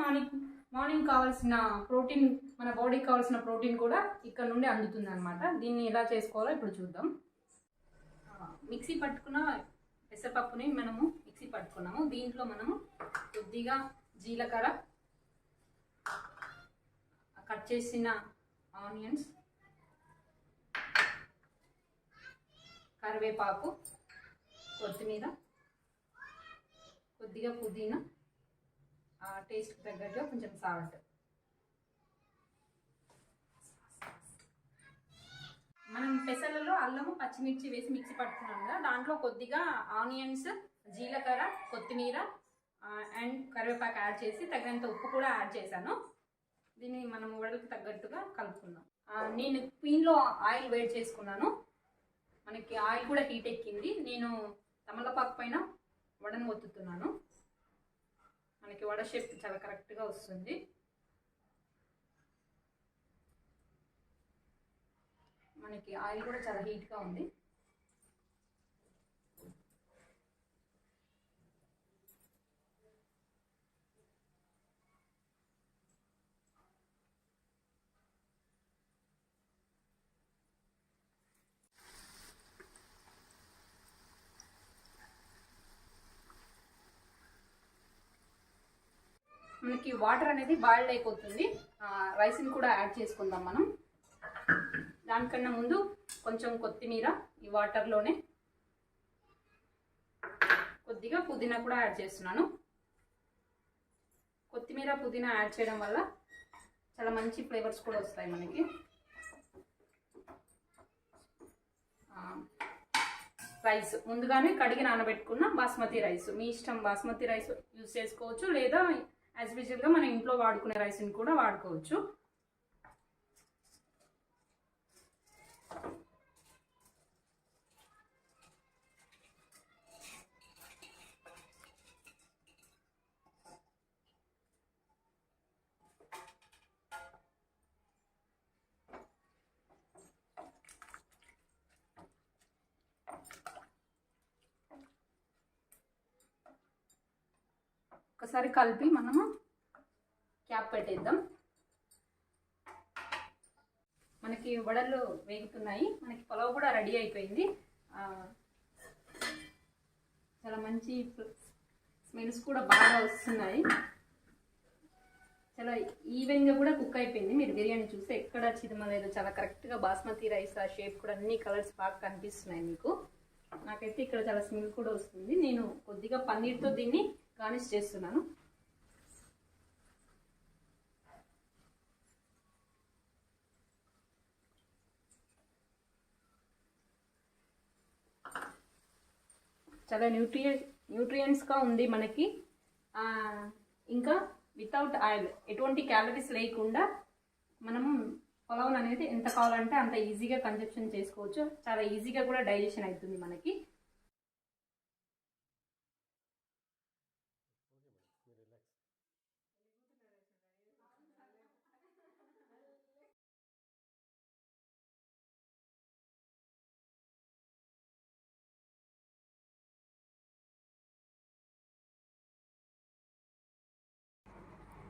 మార్నింగ్ కావాల్సిన ప్రోటీన్, మన బాడీకి కావాల్సిన ప్రోటీన్ కూడా ఇక్కడ నుండి అందుతుంది అనమాట. దీన్ని ఎలా చేసుకోవాలో ఇప్పుడు చూద్దాం. మిక్సీ పట్టుకున్న పెసరపప్పుని మనము మిక్సీ పట్టుకున్నాము. దీంట్లో మనము కొద్దిగా జీలకర్ర, కట్ చేసిన ఆనియన్స్, కరివేపాకు, కొత్తిమీర, కొద్దిగా పుదీనా, టేస్ట్కి తగ్గట్టుగా కొంచెం సాల్ట్. మనం పెసర్లలో అల్లము, పచ్చిమిర్చి వేసి మిక్సీ పట్టుకున్నాం కదా, దాంట్లో కొద్దిగా ఆనియన్స్, జీలకర్ర, కొత్తిమీర అండ్ కరివేపాకు యాడ్ చేసి తగినంత ఉప్పు కూడా యాడ్ చేశాను. దీన్ని మనం వడలకు తగ్గట్టుగా కలుపుకుందాం. నేను క్వీన్లో ఆయిల్ వేడి చేసుకున్నాను. మనకి ఆయిల్ కూడా హీట్ ఎక్కింది. నేను తమలపాకు పైన వడను ఒత్తుతున్నాను. మనకి వడ షేప్ చాలా కరెక్ట్గా వస్తుంది. మనకి ఆయిల్ కూడా చాలా హీట్గా ఉంది. మనకి వాటర్ అనేది బాయిల్డ్ అయిపోతుంది. రైస్ని కూడా యాడ్ చేసుకుందాం మనం. దానికన్నా ముందు కొంచెం కొత్తిమీర ఈ వాటర్లోనే, కొద్దిగా పుదీనా కూడా యాడ్ చేస్తున్నాను. కొత్తిమీర, పుదీనా యాడ్ చేయడం వల్ల చాలా మంచి ఫ్లేవర్స్ కూడా వస్తాయి మనకి. రైస్ ముందుగానే కడిగి నానబెట్టుకున్న బాస్మతి రైస్, మీ ఇష్టం, బాస్మతి రైస్ యూజ్ చేసుకోవచ్చు, లేదా యాజ్ యూజువల్గా మన ఇంట్లో వాడుకునే రైస్ని కూడా వాడుకోవచ్చు. ఒకసారి కలిపి మనము క్యాప్ పెట్టేద్దాం. మనకి వడలు వేగుతున్నాయి. మనకి పులావ్ కూడా రెడీ అయిపోయింది. చాలా మంచి స్మెల్స్ కూడా బాగా వస్తున్నాయి. చాలా ఈవెన్గా కూడా కుక్ అయిపోయింది. మీరు బిర్యానీ చూస్తే ఎక్కడ చిదమలేదు. చాలా కరెక్ట్గా బాస్మతి రైస్ ఆ షేప్ కూడా అన్ని కలర్స్ బాగా కనిపిస్తున్నాయి మీకు. నాకైతే ఇక్కడ చాలా స్మెల్ కూడా వస్తుంది. నేను కొద్దిగా పన్నీర్తో దీన్ని గార్నిష్ చేస్తున్నాను. చాలా న్యూట్రియంట్స్గా ఉంది మనకి. ఇంకా వితౌట్ ఆయిల్, ఎటువంటి క్యాలరీస్ లేకుండా మనము పులావ్ అనేది ఎంత కావాలంటే అంత ఈజీగా కన్జప్షన్ చేసుకోవచ్చు. చాలా ఈజీగా కూడా డైజెషన్ అవుతుంది మనకి.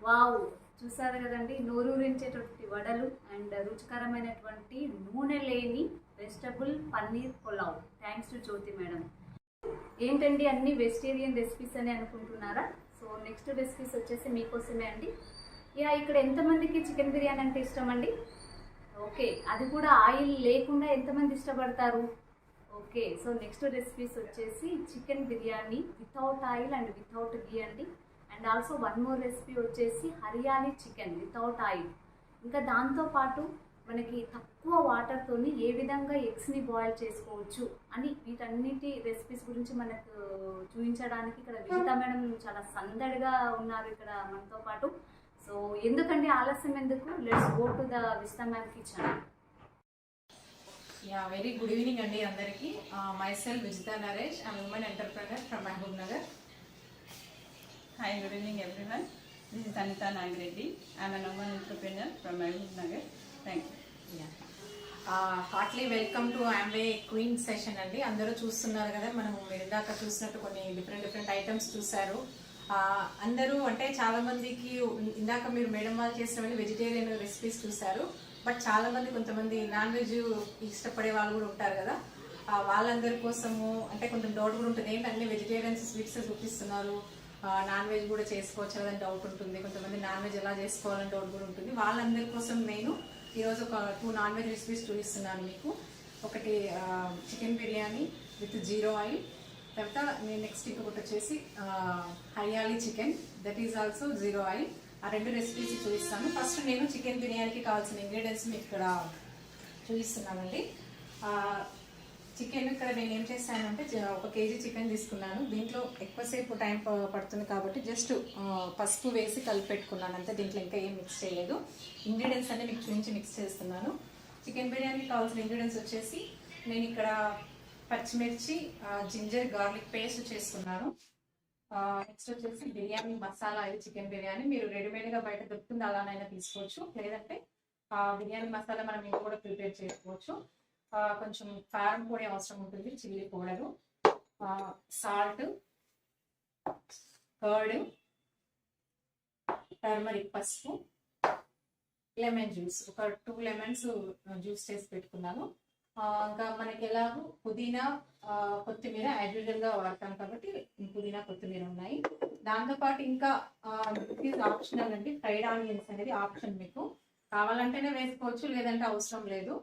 వావ్, చూసారు కదండి, నోరూరించేటువంటి వడలు అండ్ రుచికరమైనటువంటి నూనె లేని vegetable paneer pulao. Thanks to Jyothi madam. ఏంటండి అన్ని వెజిటేరియన్ రెసిపీస్ అని అనుకుంటున్నారా? సో నెక్స్ట్ రెసిపీస్ వచ్చేసి మీకోసమే అండి. ఇక్కడ ఎంతమందికి చికెన్ బిర్యానీ అంటే ఇష్టం అండి? ఓకే, అది కూడా ఆయిల్ లేకుండా ఎంతమంది ఇష్టపడతారు? ఓకే, సో నెక్స్ట్ రెసిపీస్ వచ్చేసి chicken biryani without oil and without ghee అండి. And also one more recipe వచ్చేసి హరియాణి చికెన్ వితౌట్ ఆయిల్. ఇంకా దాంతోపాటు మనకి తక్కువ వాటర్తోని ఏ విధంగా ఎగ్స్ని బాయిల్ చేసుకోవచ్చు అని వీటన్నిటి రెసిపీస్ గురించి మనకు చూపించడానికి ఇక్కడ విజిత మేడం చాలా సందడిగా ఉన్నారు ఇక్కడ మనతో పాటు. సో ఎందుకండి ఆలస్యం ఎందుకు, let's go to the Vijitha ma'am kitchen. Yeah, very good evening andi andariki. Myself Vijita Naresh, I'm a woman entrepreneur from Mahbub Nagar. Hi, good evening everyone. This is Anita Nagreddy. I'm a woman entrepreneur from Mahbub Nagar. Thank you. Yeah. Heartily welcome to Amway Queen session andi. Andaru చూస్తున్నారు కదా, మనం ఇందాక చూసినట్టు కొన్ని డిఫరెంట్ ఐటమ్స్ చూసారు. అందరూ అంటే చాలా మందికి ఇందాక మీరు మేడం వాళ్ళు చేసినవన్నీ వెజిటేరియన్ రెసిపీస్ చూసారు. బట్ చాలా మంది కొంతమంది నాన్ వెజ్ ఇష్టపడే వాళ్ళు కూడా ఉంటారు కదా, వాళ్ళందరి కోసము అంటే కొంచెం డౌట్ కూడా ఉంటుంది, ఏంటి అన్ని వెజిటేరియన్స్ స్వీట్స్ చూపిస్తున్నారు, నాన్ వెజ్ కూడా చేసుకోవచ్చు కదని డౌట్ ఉంటుంది, కొంతమంది నాన్ వెజ్ ఎలా చేసుకోవాలని డౌట్ కూడా ఉంటుంది. వాళ్ళందరి కోసం నేను ఈరోజు ఒక 2 నాన్ వెజ్ రెసిపీస్ చూపిస్తున్నాను మీకు. ఒకటి chicken biryani with zero oil, తర్వాత నేను నెక్స్ట్ ఇంకొకటి వచ్చేసి hariyali chicken that is also zero oil. ఆ 2 రెసిపీస్ చూపిస్తాను. ఫస్ట్ నేను చికెన్ బిర్యానీకి కావాల్సిన ఇంగ్రీడియంట్స్ మీకు ఇక్కడ చూపిస్తున్నానండి. చికెన్ ఇక్కడ నేను ఏం చేస్తానంటే 1 కేజీ చికెన్ తీసుకున్నాను. దీంట్లో ఎక్కువసేపు టైం పడుతుంది కాబట్టి జస్ట్ పసుపు వేసి కలిపి పెట్టుకున్నాను అంతే, దీంట్లో ఇంకా ఏం మిక్స్ చేయలేదు. ఇంగ్రీడియంట్స్ అన్ని మీకు చూపించి మిక్స్ చేస్తున్నాను. చికెన్ బిర్యానీకి కావాల్సిన ఇంగ్రీడియంట్స్ వచ్చేసి నేను ఇక్కడ పచ్చిమిర్చి, జింజర్ గార్లిక్ పేస్ట్ చేసుకున్నాను. నెక్స్ట్ వచ్చేసి బిర్యానీ మసాలా, ఇది చికెన్ బిర్యానీ మీరు రెడీమేడ్గా బయట దొరుకుతుంది అలానైనా తీసుకోవచ్చు, లేదంటే బిర్యానీ మసాలా మనం ఇంట్లో కూడా ప్రిపేర్ చేసుకోవచ్చు. కొంచెం కారం పొడి అవసరం ఉంటుంది, chilli powder, salt, curd, turmeric పసుపు, లెమన్ జ్యూస్, ఒక 2 లెమన్స్ జ్యూస్ చేసి పెట్టుకున్నాను. ఇంకా మనకి ఎలాగో పుదీనా, కొత్తిమీర యాజ్ యూజువల్గా వాడతాం కాబట్టి పుదీనా కొత్తిమీర ఉన్నాయి. దాంతోపాటు ఇంకా ఇట్ ఆప్షనల్ అండి, ఫ్రైడ్ ఆనియన్స్ అనేది ఆప్షన్, మీకు కావాలంటేనే వేసుకోవచ్చు లేదంటే అవసరం లేదు.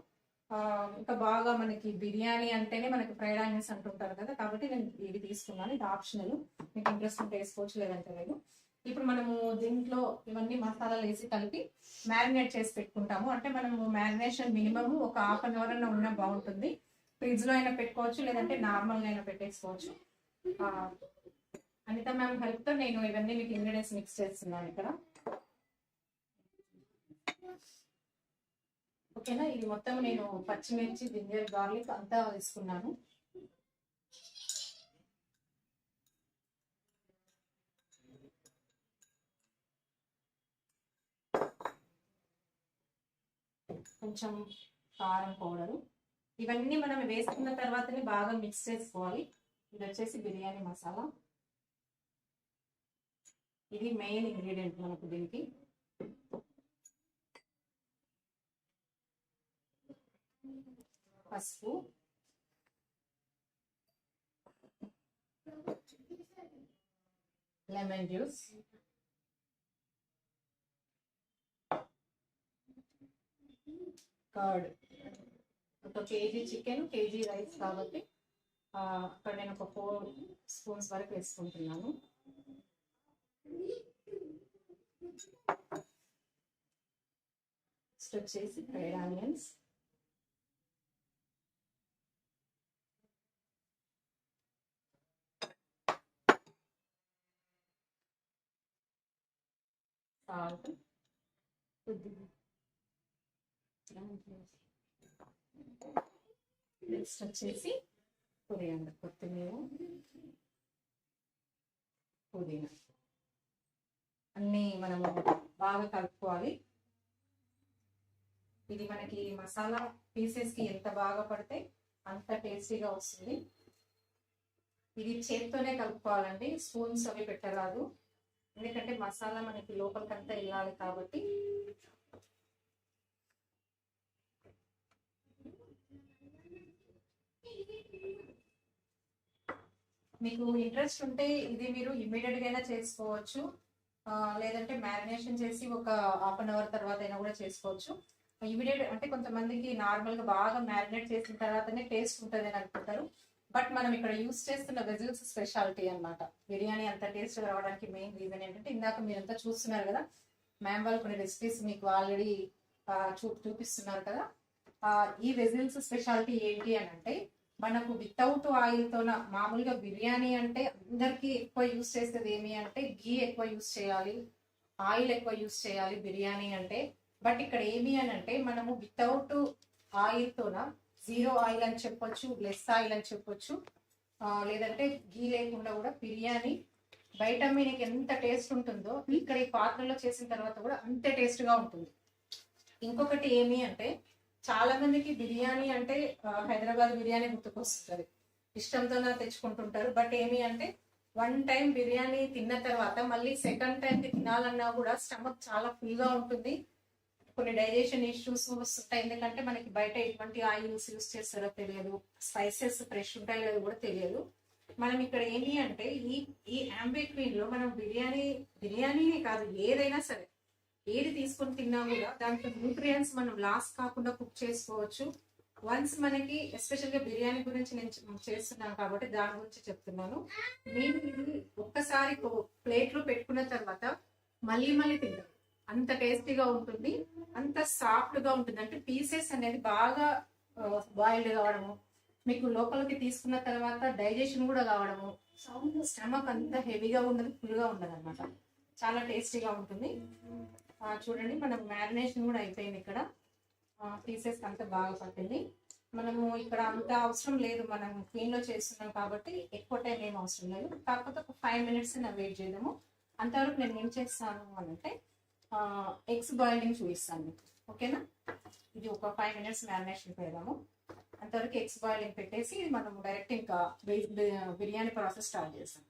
ఇంకా బాగా మనకి బిర్యానీ అంటేనే మనకి ఫ్రైడ్ ఆనియన్స్ అంటుంటారు కదా, కాబట్టి నేను ఇవి తీసుకున్నాను. ఇది ఆప్షనల్, మీకు ఇంట్రెస్ట్ ఉంటే వేసుకోవచ్చు లేదంటే లేదు. ఇప్పుడు మనము దీంట్లో ఇవన్నీ మసాలాలు వేసి కలిపి మ్యారినేట్ చేసి పెట్టుకుంటాము. అంటే మనము మ్యారినేషన్ మినిమం ఒక హాఫ్ అన్ అవర్ అన్న ఉన్నా బాగుంటుంది. ఫ్రిడ్జ్ లో అయినా పెట్టుకోవచ్చు లేదంటే నార్మల్గా అయినా పెట్టేసుకోవచ్చు. అనిత మ్యామ్ హెల్ప్ తో నేను ఇవన్నీ మీకు ఇంగ్రీడియంట్స్ మిక్స్ చేస్తున్నాను ఇక్కడ. ఓకేనా, ఇది మొత్తం నేను పచ్చిమిర్చి, జింజర్ గార్లిక్ అంతా వేసుకున్నాను. కొంచెం కారం పౌడరు, ఇవన్నీ మనం వేసుకున్న తర్వాతనే బాగా మిక్స్ చేసుకోవాలి. ఇది వచ్చేసి బిర్యానీ మసాలా, ఇది మెయిన్ ఇంగ్రీడియంట్ మనకు దీనికి. పసుపు, లెమన్ జ్యూస్, కర్డ్. ఒక కేజీ చికెన్, కేజీ రైస్ కాబట్టి అక్కడ నేను ఒక 4 స్పూన్స్ వరకు వేసుకుంటున్నాను. నెక్స్ట్ వచ్చేసి ఫ్రైడ్ ఆనియన్స్, సాల్ట్, నెక్స్ట్ వచ్చేసి కొరియాండర్, కొత్తిమీర, పుదీనా అన్నీ మనము బాగా కలుపుకోవాలి. ఇది మనకి మసాలా పీసెస్కి ఎంత బాగా పడితే అంత టేస్టీగా వస్తుంది. ఇది చేత్తోనే కలుపుకోవాలండి, స్పూన్స్ అవి పెట్టరాదు, ఎందుకంటే మసాలా మనకి లోపలికంతా వెళ్ళాలి కాబట్టి. మీకు ఇంట్రెస్ట్ ఉంటే ఇది మీరు ఇమ్మీడియట్గా అయినా చేసుకోవచ్చు, లేదంటే మ్యారినేషన్ చేసి ఒక హాఫ్ అన్ అవర్ తర్వాత అయినా కూడా చేసుకోవచ్చు. ఇమీడియట్ అంటే కొంతమందికి నార్మల్గా బాగా మ్యారినేట్ చేసిన తర్వాతనే టేస్ట్ ఉంటుంది అని అనుకుంటారు. బట్ మనం ఇక్కడ యూస్ చేస్తున్న వెజిల్స్ స్పెషాలిటీ అన్నమాట. బిర్యానీ అంత టేస్ట్ రావడానికి మెయిన్ రీజన్ ఏంటంటే ఇందాక మీరంతా చూస్తున్నారు కదా, మ్యామ్ వాళ్ళు కొన్ని రెసిపీస్ మీకు ఆల్రెడీ చూపిస్తున్నారు కదా. ఈ వెజిల్స్ స్పెషాలిటీ ఏంటి అని అంటే మనకు వితౌట్ ఆయిల్తోన మామూలుగా బిర్యానీ అంటే అందరికీ ఎక్కువ యూస్ చేసేది ఏమి అంటే గీ ఎక్కువ యూస్ చేయాలి, ఆయిల్ ఎక్కువ యూస్ చేయాలి బిర్యానీ అంటే. బట్ ఇక్కడ ఏమి అని అంటే మనము వితౌట్ ఆయిల్తోన జీరో ఆయిల్ అని చెప్పొచ్చు, లెస్ ఆయిల్ అని చెప్పొచ్చు, లేదంటే గీ లేకుండా కూడా బిర్యానీ బయట మీకు ఎంత టేస్ట్ ఉంటుందో ఇక్కడ ఈ పాత్రలో చేసిన తర్వాత కూడా అంతే టేస్ట్గా ఉంటుంది. ఇంకొకటి ఏమి అంటే చాలా మందికి బిర్యానీ అంటే హైదరాబాద్ బిర్యానీ గుర్తుకొస్తుంది, ఇష్టంతో తెచ్చుకుంటుంటారు. బట్ ఏమి అంటే వన్ టైం బిర్యానీ తిన్న తర్వాత మళ్ళీ సెకండ్ టైం తినాలన్నా కూడా స్టమక్ చాలా ఫుల్గా ఉంటుంది. కొన్ని డైజెషన్ ఇష్యూస్ వస్తుంటాయి, ఎందుకంటే మనకి బయట ఎటువంటి ఆయిల్స్ యూస్ చేస్తారో తెలియదు, స్పైసెస్ ఫ్రెష్ ఉంటాయో లేదో కూడా తెలియదు. మనం ఇక్కడ ఏంటి అంటే ఈ యాంబే క్వీన్ లో మనం బిర్యానీ కాదు ఏదైనా సరే ఏది తీసుకొని తిన్నా కూడా దాంట్లో న్యూట్రియంట్స్ మనం లాస్ కాకుండా కుక్ చేసుకోవచ్చు. వన్స్ మనకి ఎస్పెషల్గా బిర్యానీ గురించి నేను చేస్తున్నాను కాబట్టి దాని గురించి చెప్తున్నాను. నేను ఇది ఒక్కసారి ప్లేట్లో పెట్టుకున్న తర్వాత మళ్ళీ మళ్ళీ తింటాను, అంత టేస్టీగా ఉంటుంది, అంత సాఫ్ట్గా ఉంటుంది. అంటే పీసెస్ అనేది బాగా బాయిల్డ్ కావడము, మీకు లోపలికి తీసుకున్న తర్వాత డైజెషన్ కూడా కావడము, స్టమక్ అంత హెవీగా ఉండదు, ఫుల్గా ఉండదు అనమాట. చాలా టేస్టీగా ఉంటుంది. చూడండి మనం మ్యారినేషన్ కూడా అయిపోయింది. ఇక్కడ పీసెస్ అంతా బాగా పట్టింది. మనము ఇక్కడ అంత అవసరం లేదు, మనం క్లీన్లో చేస్తున్నాం కాబట్టి ఎక్కువ టైం ఏం అవసరం లేదు. కాకపోతే ఒక 5 minutes నేను వెయిట్ చేద్దాము. అంతవరకు నేను ఏం చేస్తాను అంటే ఎగ్స్ బాయిలింగ్ చూపిస్తాను మీకు, ఓకేనా. ఇది ఒక 5 minutes మ్యారినేషన్ పెడదాము. అంతవరకు ఎగ్స్ బాయిలింగ్ పెట్టేసి మనం డైరెక్ట్ ఇంకా బిర్యానీ ప్రాసెస్ స్టార్ట్ చేస్తాం.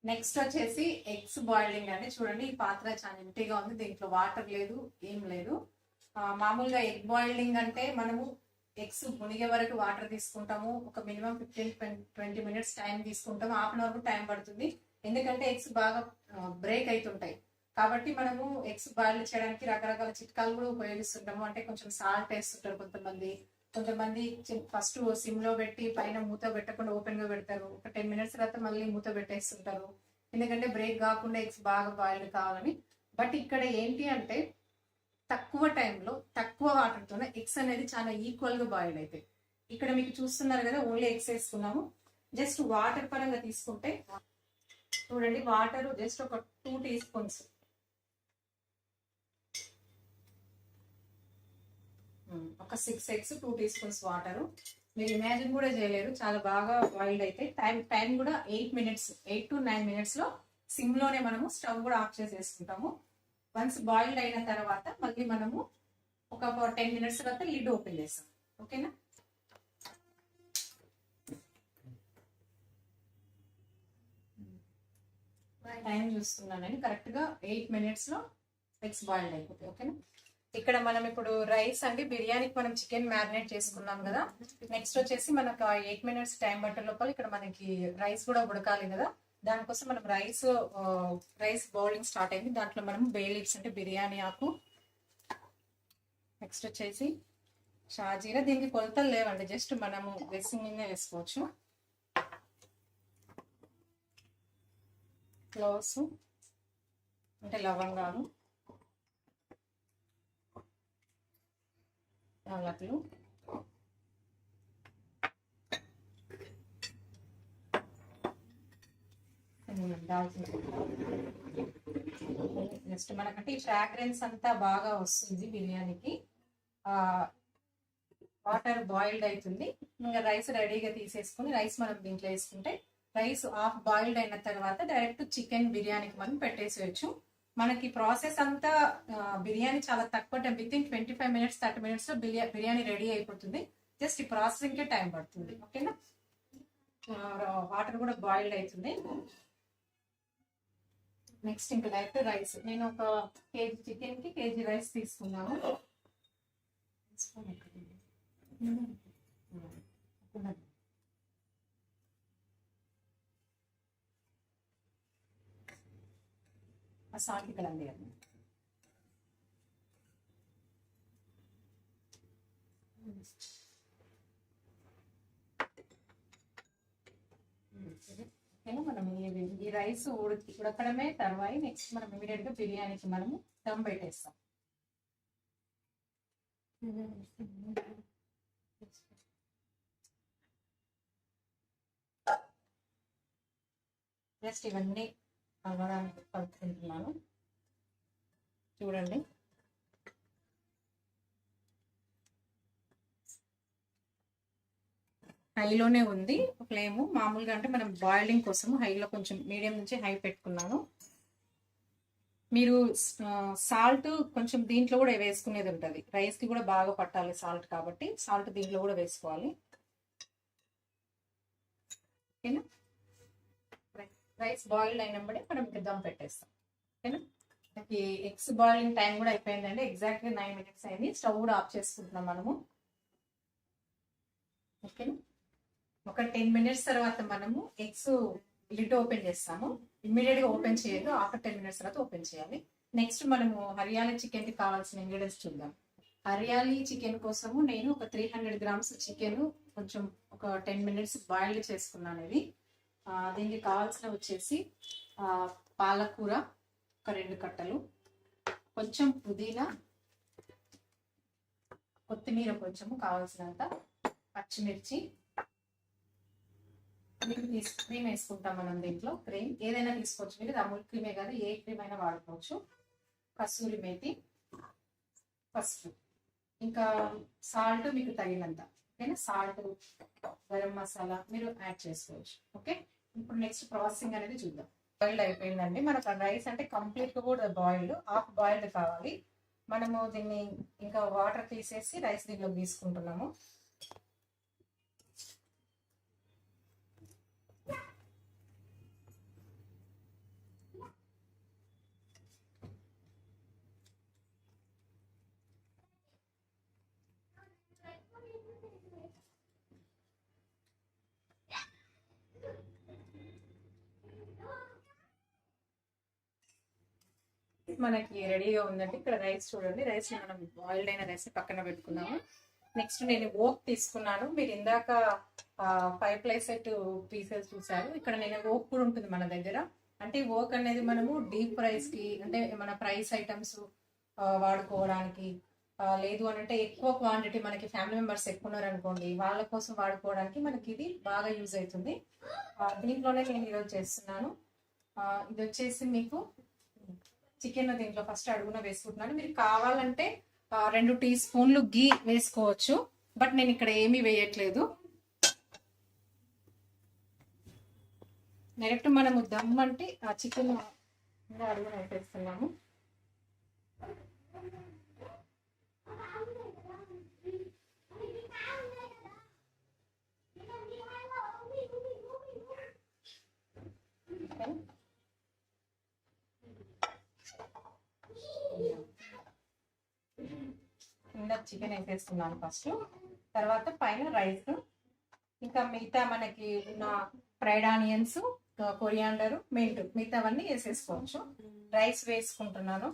నెక్స్ట్ వచ్చేసి ఎగ్స్ బాయిలింగ్ అండి. చూడండి ఈ పాత్ర చాలా ఎంటీగా ఉంది, దీంట్లో వాటర్ లేదు, ఏం లేదు. మామూలుగా ఎగ్ బాయిలింగ్ అంటే మనము ఎగ్స్ మునిగే వరకు వాటర్ తీసుకుంటాము, ఒక మినిమం 15-20 minutes టైం తీసుకుంటాము. హాఫ్ అన్ అవర్ టైం పడుతుంది, ఎందుకంటే ఎగ్స్ బాగా బ్రేక్ అవుతుంటాయి. కాబట్టి మనము ఎగ్స్ బాయిల్ చేయడానికి రకరకాల చిట్కాలు కూడా ఉపయోగిస్తుంటాము. అంటే కొంచెం సాల్ట్ వేస్తుంటారు కొంతమంది ఫస్ట్ సిమ్ లో పెట్టి పైన మూత పెట్టకుండా ఓపెన్ గా పెడతారు, ఒక 10 minutes తర్వాత మళ్ళీ మూత పెట్టేస్తుంటారు, ఎందుకంటే బ్రేక్ కాకుండా ఎగ్స్ బాగా బాయిల్డ్ కావాలని. బట్ ఇక్కడ ఏంటి అంటే తక్కువ టైంలో తక్కువ వాటర్తోనే ఎగ్స్ అనేది చాలా ఈక్వల్ గా బాయిల్ అవుతాయి. ఇక్కడ మీకు చూస్తున్నారు కదా, ఓన్లీ ఎగ్స్ వేసుకున్నాము. జస్ట్ వాటర్ పరంగా తీసుకుంటే చూడండి, వాటర్ జస్ట్ ఒక 2 teaspoons, ఒక 6 eggs 2 teaspoons వాటర్. మీరు ఇమాజిన్ కూడా చేయలేరు, చాలా బాగా బాయిల్డ్ అయితే. టైం కూడా 8 to 9 minutes లో సిమ్ లోనే మనము స్టవ్ కూడా ఆఫ్ చేసేసుకుంటాము. వన్స్ బాయిల్డ్ అయిన తర్వాత మళ్ళీ మనము ఒక 10 minutes తర్వాత లిడ్ ఓపెన్ చేస్తాం, ఓకేనా. టైం చూస్తున్నానండి, కరెక్ట్ గా 8 minutes లో ఎగ్స్ బాయిల్డ్ అయిపోతాయి, ఓకేనా. ఇక్కడ మనం ఇప్పుడు రైస్ అండి, బిర్యానీకి మనం చికెన్ మ్యారినేట్ చేసుకున్నాం కదా. నెక్స్ట్ వచ్చేసి మనకు 8 minutes టైం పట్టే లోపల ఇక్కడ మనకి రైస్ కూడా ఉడకాలి కదా. దానికోసం మనం రైస్ బౌలింగ్ స్టార్ట్ అయింది. దాంట్లో మనం బే లీవ్స్ అంటే బిర్యానీ ఆకు, నెక్స్ట్ వచ్చేసి షాజీరా. దీనికి కొలతలు లేవండి, జస్ట్ మనము డ్రెస్సింగ్ వేసుకోవచ్చు. క్లోవ్స్ అంటే లవంగాలు, యాలకులు, నెక్స్ట్ మనకంటే ఈ ఫ్రాగ్రెన్స్ అంతా బాగా వస్తుంది బిర్యానీకి. వాటర్ బాయిల్డ్ అవుతుంది, ఇంకా రైస్ రెడీగా తీసేసుకుని రైస్ మనం దీంట్లో వేసుకుంటే రైస్ హాఫ్ బాయిల్డ్ అయిన తర్వాత డైరెక్ట్ చికెన్ బిర్యానీకి మనం పెట్టేసేయచ్చు. మనకి ప్రాసెస్ అంతా బిర్యానీ చాలా తక్కువ time, with in 25 minutes 30 minutes లో బిర్యానీ రెడీ అయిపోతుంది. జస్ట్ ఈ ప్రాసెసింగ్కే టైం పడుతుంది, ఓకేనా. వాటర్ కూడా బాయిల్డ్ అవుతుంది. నెక్స్ట్ ఇంకా డైరెక్ట్ రైస్, నేను ఒక kg చికెన్ కి kg రైస్ తీసుకున్నాను. సాల్ట్ ఇక్కడ అండి, ఓకేనా, మనం ఈ రైస్ ఉడకడమే తర్వాత నెక్స్ట్ మనం ఇమీడియట్ గా బిర్యానీకి మనము దమ్ పెట్టేస్తాం. జస్ట్ ఇవన్నీ అవ్వడానికి కలుపుకుంటున్నాను. చూడండి, హైలోనే ఉంది ఫ్లేమ్. మామూలుగా అంటే మనం బాయిలింగ్ కోసం హైలో, కొంచెం మీడియం నుంచి హై పెట్టుకున్నాను. మీరు సాల్ట్ కొంచెం దీంట్లో కూడా వేసుకునేది ఉంటుంది, రైస్కి కూడా బాగా పట్టాలి సాల్ట్, కాబట్టి సాల్ట్ దీంట్లో కూడా వేసుకోవాలి. ఓకేనా, రైస్ బాయిల్డ్ అయినప్పుడే మనం దమ్ పెట్టేస్తాం. ఓకేనా, మనకి ఎగ్స్ బాయిలింగ్ టైం కూడా అయిపోయిందండి, ఎగ్జాక్ట్గా 9 minutes అయింది. స్టవ్ కూడా ఆఫ్ చేసుకుంటున్నాం మనము. ఓకేనా, ఒక 10 minutes తర్వాత మనము ఎగ్స్ లిడ్ ఓపెన్ చేస్తాము. ఇమ్మీడియట్ గా ఓపెన్ చేయదు, ఆఫ్టర్ 10 minutes తర్వాత ఓపెన్ చేయాలి. నెక్స్ట్ మనము హరియాలీ చికెన్ కి కావాల్సిన ఇంగ్రీడియంట్స్ చూద్దాం. హరియాలీ చికెన్ కోసము నేను ఒక 300 grams చికెన్ కొంచెం ఒక 10 minutes బాయిల్డ్ చేసుకున్నాను. ఇది దీనికి కావాల్సిన వచ్చేసి పాలకూర ఒక 2 కట్టలు, కొంచెం పుదీనా, కొత్తిమీర కొంచెము కావాల్సినంత, పచ్చిమిర్చి, క్రీమ్ వేసుకుంటాం మనం. దీంట్లో క్రీమ్ ఏదైనా తీసుకోవచ్చు, మీరు అమూల్ క్రీమే కాదు ఏ క్రీమ్ అయినా వాడుకోవచ్చు. కసూరి మేతి, పసుపు, ఇంకా సాల్ట్ మీకు తగినంత. ఓకేనా, సాల్ట్, గరం మసాలా మీరు యాడ్ చేసుకోవచ్చు. ఓకే, ఇప్పుడు నెక్స్ట్ ప్రాసెసింగ్ అనేది చూద్దాం. బాయిల్డ్ అయిపోయిందండి మనకు. రైస్ అంటే కంప్లీట్ గా కూడా బాయిల్డ్, హాఫ్ బాయిల్డ్ కావాలి. మనము దీన్ని ఇంకా వాటర్ తీసేసి రైస్ దీంట్లో తీసుకుంటున్నాము. మనకి రెడీగా ఉందండి. ఇక్కడ రైస్ చూడండి, రైస్ మనం బాయిల్డ్ అయిన రైస్ పక్కన పెట్టుకున్నాము. నెక్స్ట్ నేను ఓక్ తీసుకున్నాను. మీరు ఇందాక 5 ప్లేసెట్ పీసెస్ చూసారు, ఇక్కడ నేను ఓక్ కూడా ఉంటుంది మన దగ్గర. అంటే ఓక్ అనేది మనము డీప్ ఫ్రైస్ కి, అంటే మన ఫ్రైస్ ఐటమ్స్ వాడుకోవడానికి, లేదు అని అంటే ఎక్కువ క్వాంటిటీ మనకి ఫ్యామిలీ మెంబర్స్ ఎక్కువ ఉన్నారు అనుకోండి, వాళ్ళ కోసం వాడుకోవడానికి మనకి ఇది బాగా యూజ్ అవుతుంది. దీంట్లోనే నేను ఈరోజు చేస్తున్నాను. ఇది వచ్చేసి మీకు చికెన్ దీంట్లో ఫస్ట్ అడుగున వేసుకుంటున్నాను. మీరు కావాలంటే 2 teaspoons గీ వేసుకోవచ్చు, బట్ నేను ఇక్కడ ఏమీ వేయట్లేదు. డైరెక్ట్ మనము దమ్ అంటే ఆ చికెన్ అడుగున వేసేస్తున్నాము. కింద చికెన్ వేసేస్తున్నాను ఫస్ట్, తర్వాత పైన రైస్, ఇంకా మిగతా మనకి ఉన్న ఫ్రైడ్ ఆనియన్స్, కొరియాండర్, మెంట్, మిగతావన్నీ వేసేసుకోవచ్చు. రైస్ వేసుకుంటున్నాను.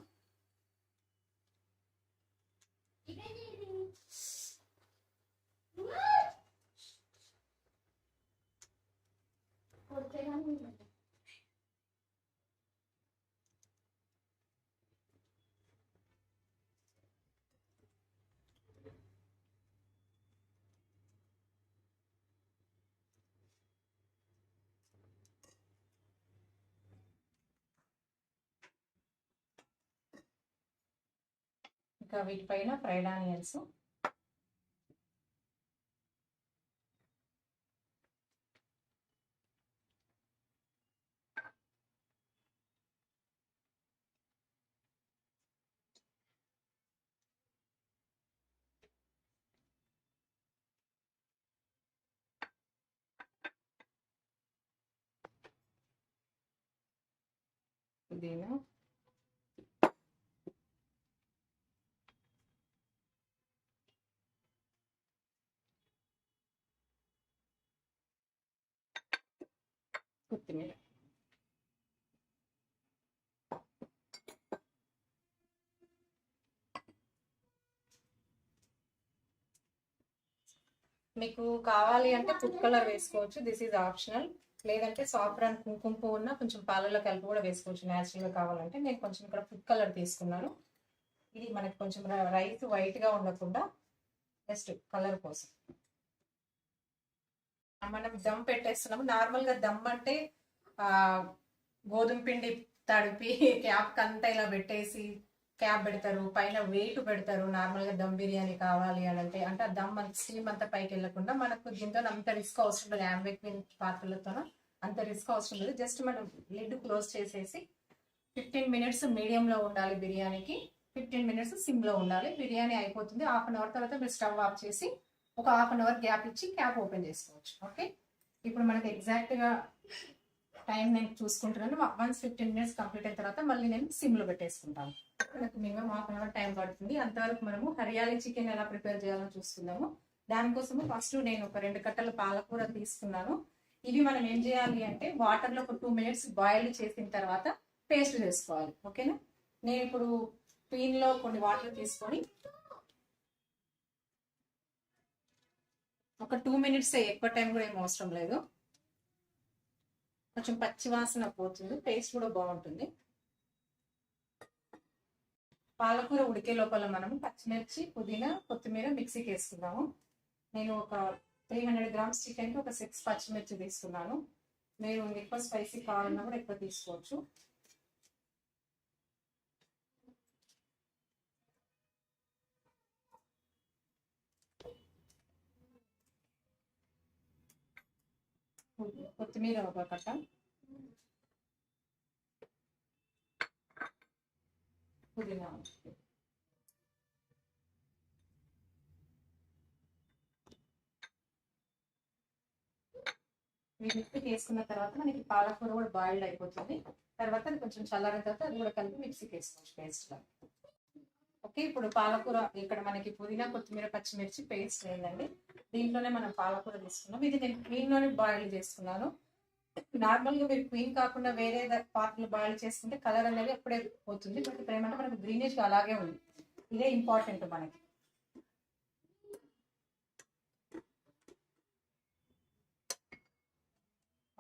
ఇంకా వీటిపైన ఫ్రైడ్ ఆనియన్స్, పుదీనా, కొత్తిమీర. మీకు కావాలి అంటే ఫుడ్ కలర్ వేసుకోవచ్చు, దిస్ ఈజ్ ఆప్షనల్. లేదంటే సాఫ్రాన్ కుంకుమ పువ్వు ఉన్న కొంచెం పాలలో కలిపి కూడా వేసుకోవచ్చు న్యాచురల్గా కావాలంటే. నేను కొంచెం ఇక్కడ ఫుడ్ కలర్ తీసుకున్నాను. ఇది మనకి కొంచెం రైస్ వైట్గా ఉండకుండా జస్ట్ కలర్ కోసం మనం దమ్ పెట్టేస్తున్నాము. నార్మల్గా దమ్ అంటే గోధుమ పిండి తడిపి క్యాప్ అంతా ఇలా పెట్టేసి క్యాప్ పెడతారు, పైన వెయిట్ పెడతారు. నార్మల్గా దమ్ బిర్యానీ కావాలి అని అంటే ఆ దమ్ స్టీమ్ అంతా పైకి వెళ్ళకుండా మనకు దీంతో అంత రిస్క్ అవసరం లేదు. యాంబే క్వీన్ పాత్రలతో అంత రిస్క్ అవసరం లేదు. జస్ట్ మనం లిడ్ క్లోజ్ చేసేసి 15 మినిట్స్ మీడియంలో ఉండాలి బిర్యానీకి, 15 మినిట్స్ సిమ్లో ఉండాలి. బిర్యానీ అయిపోతుంది. హాఫ్ అన్ అవర్ తర్వాత మీరు స్టవ్ ఆఫ్ చేసి ఒక హాఫ్ అన్ అవర్ గ్యాప్ ఇచ్చి క్యాప్ ఓపెన్ చేసుకోవచ్చు. ఓకే, ఇప్పుడు మనకి ఎగ్జాక్ట్గా టైం నేను చూసుకుంటున్నాను. వన్స్ 15 మినిట్స్ కంప్లీట్ అయిన తర్వాత మళ్ళీ నేను సిమ్లో పెట్టేసుకుంటాను. నాకు minimum half an hour time పడుతుంది. అంతవరకు మనము హరియాలీ చికెన్ ఎలా ప్రిపేర్ చేయాలో చూసుకుందాము. దానికోసము ఫస్ట్ నేను ఒక 2 కట్టల పాలకూర తీసుకున్నాను. ఇవి మనం ఏం చేయాలి అంటే వాటర్లో ఒక 2 మినిట్స్ బాయిల్ చేసిన తర్వాత పేస్ట్ చేసుకోవాలి. ఓకేనా, నేను ఇప్పుడు పీన్లో కొన్ని వాటర్ తీసుకొని ఒక 2 మినిట్స్, ఎక్కువ టైం కూడా ఏం అవసరం లేదు. కొంచెం పచ్చి వాసన పోతుంది, టేస్ట్ కూడా బాగుంటుంది. పాలకూర ఉడికే లోపల మనము పచ్చిమిర్చి, పుదీనా, కొత్తిమీర మిక్సీకి వేసుకున్నాము. నేను ఒక 300 గ్రామ్స్ చికెన్కి ఒక 6 పచ్చిమిర్చి తీసుకున్నాను. మీరు ఎక్కువ స్పైసీ కావాలన్నా కూడా ఎక్కువ తీసుకోవచ్చు. కొత్తిమీర ఒక కట్ట, పుదీనా, మిక్సీకి వేసుకున్న తర్వాత మనకి పాలకూర కూడా బాయిల్డ్ అయిపోతుంది. తర్వాత అది కొంచెం చల్లారిన తర్వాత అది కూడా కలిపి మిక్సీకి వేసుకోవచ్చు పేస్ట్గా. ఓకే, ఇప్పుడు పాలకూర ఇక్కడ మనకి పుదీనా, కొత్తిమీర, పచ్చిమిర్చి పేస్ట్ అయిందండి. దీంట్లోనే మనం పాలకూర తీసుకున్నాం. ఇది నేను క్వీన్లోనే బాయిల్ చేసుకున్నాను. నార్మల్గా మీరు క్వీన్ కాకుండా వేరే పాత్రలు బాయిల్ చేసుకుంటే కలర్ అనేది అప్పుడే పోతుంది. బట్ ఇప్పుడు ఏమంటే మనకు గ్రీనిష్గా అలాగే ఉంది. ఇదే ఇంపార్టెంట్ మనకి.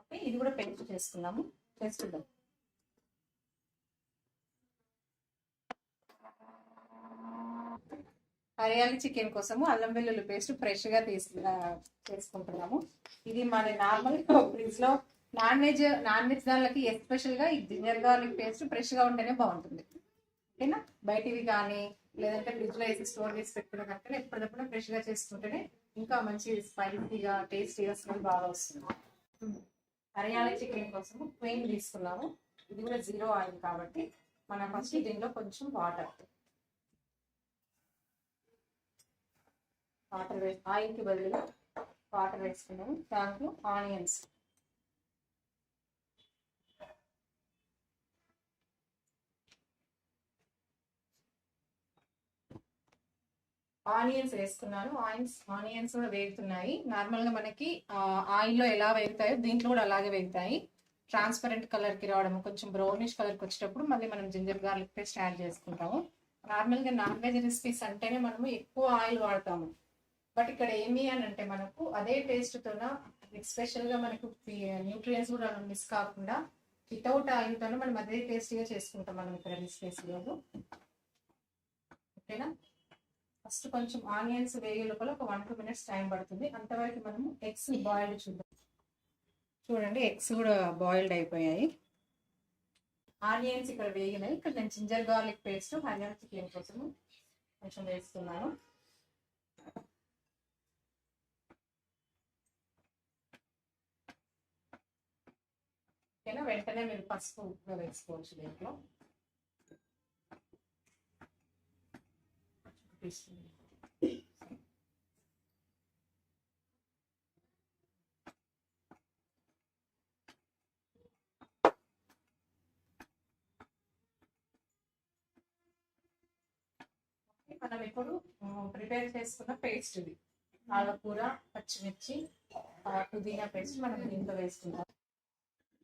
ఓకే, ఇది కూడా పేస్ట్ చేసుకున్నాము. చేసుకుందాం. హరియాలీ చికెన్ కోసము అల్లం వెల్లుల్లి పేస్ట్ ఫ్రెష్గా చేసుకుంటున్నాము. ఇది మన నార్మల్ ఫ్రిడ్జ్లో నాన్ వెజ్ దానికి ఎస్పెషల్గా ఈ జింజర్ గార్లిక్ పేస్ట్ ఫ్రెష్గా ఉంటేనే బాగుంటుంది. ఓకేనా, బయటివి కానీ లేదంటే ఫ్రిడ్జ్లో వేసి స్టోర్ చేసి పెట్టుకున్న కంటే ఎప్పటికప్పుడు ఫ్రెష్గా చేసుకుంటేనే ఇంకా మంచి స్పైసీగా టేస్టీగా స్మెల్ బాగా వస్తుంది. హరియాలీ చికెన్ కోసము క్వీన్ తీసుకున్నాము. ఇది కూడా 0 ఆయిల్ కాబట్టి మనం ఫస్ట్ దీనిలో కొంచెం వాటర్ వేసి ఆయిల్కి బదులుగా వాటర్ వేసుకున్నాము. దాంట్లో ఆనియన్స్, వేసుకున్నాను. ఆనియన్స్ కూడా వేగుతున్నాయి. నార్మల్గా మనకి ఆయిల్లో ఎలా వేగుతాయో దీంట్లో కూడా అలాగే వేగుతాయి. ట్రాన్స్పరెంట్ కలర్కి రావడం, కొంచెం బ్రౌనిష్ కలర్కి వచ్చేటప్పుడు మళ్ళీ మనం జింజర్ గార్లిక్ పేస్ట్ యాడ్ చేసుకుంటాము. నార్మల్గా నాన్ వెజ్ రెసిపీస్ అంటేనే మనము ఎక్కువ ఆయిల్ వాడతాము. బట్ ఇక్కడ ఏమి అని అంటే మనకు అదే టేస్ట్తోన స్పెషల్గా మనకు న్యూట్రియన్స్ కూడా మిస్ కాకుండా వితౌట్ ఆయిల్తోనే మనం అదే టేస్టీగా చేసుకుంటాం మనం ఇక్కడ రెసిపీస్లో. ఓకేనా, ఫస్ట్ కొంచెం ఆనియన్స్ వేగే లోపల ఒక 1-2 మినిట్స్ టైం పడుతుంది. అంతవరకు మనము ఎగ్స్ బాయిల్డ్ చూద్దాం. చూడండి, ఎగ్స్ కూడా బాయిల్డ్ అయిపోయాయి. ఆనియన్స్ ఇక్కడ వేగినాయి. ఇక్కడ నేను ginger garlic paste hariyali chicken కోసము కొంచెం వేస్తున్నాను. ఓకేనా, వెంటనే మీరు పసుపు కూడా వేసుకోవచ్చు దీంట్లో. మనం ఇప్పుడు ప్రిపేర్ చేసుకున్న పేస్ట్ ఇది పాలకూర, పచ్చిమిర్చి, పుదీనా పేస్ట్ మనం దీంట్లో వేసుకుంటాం.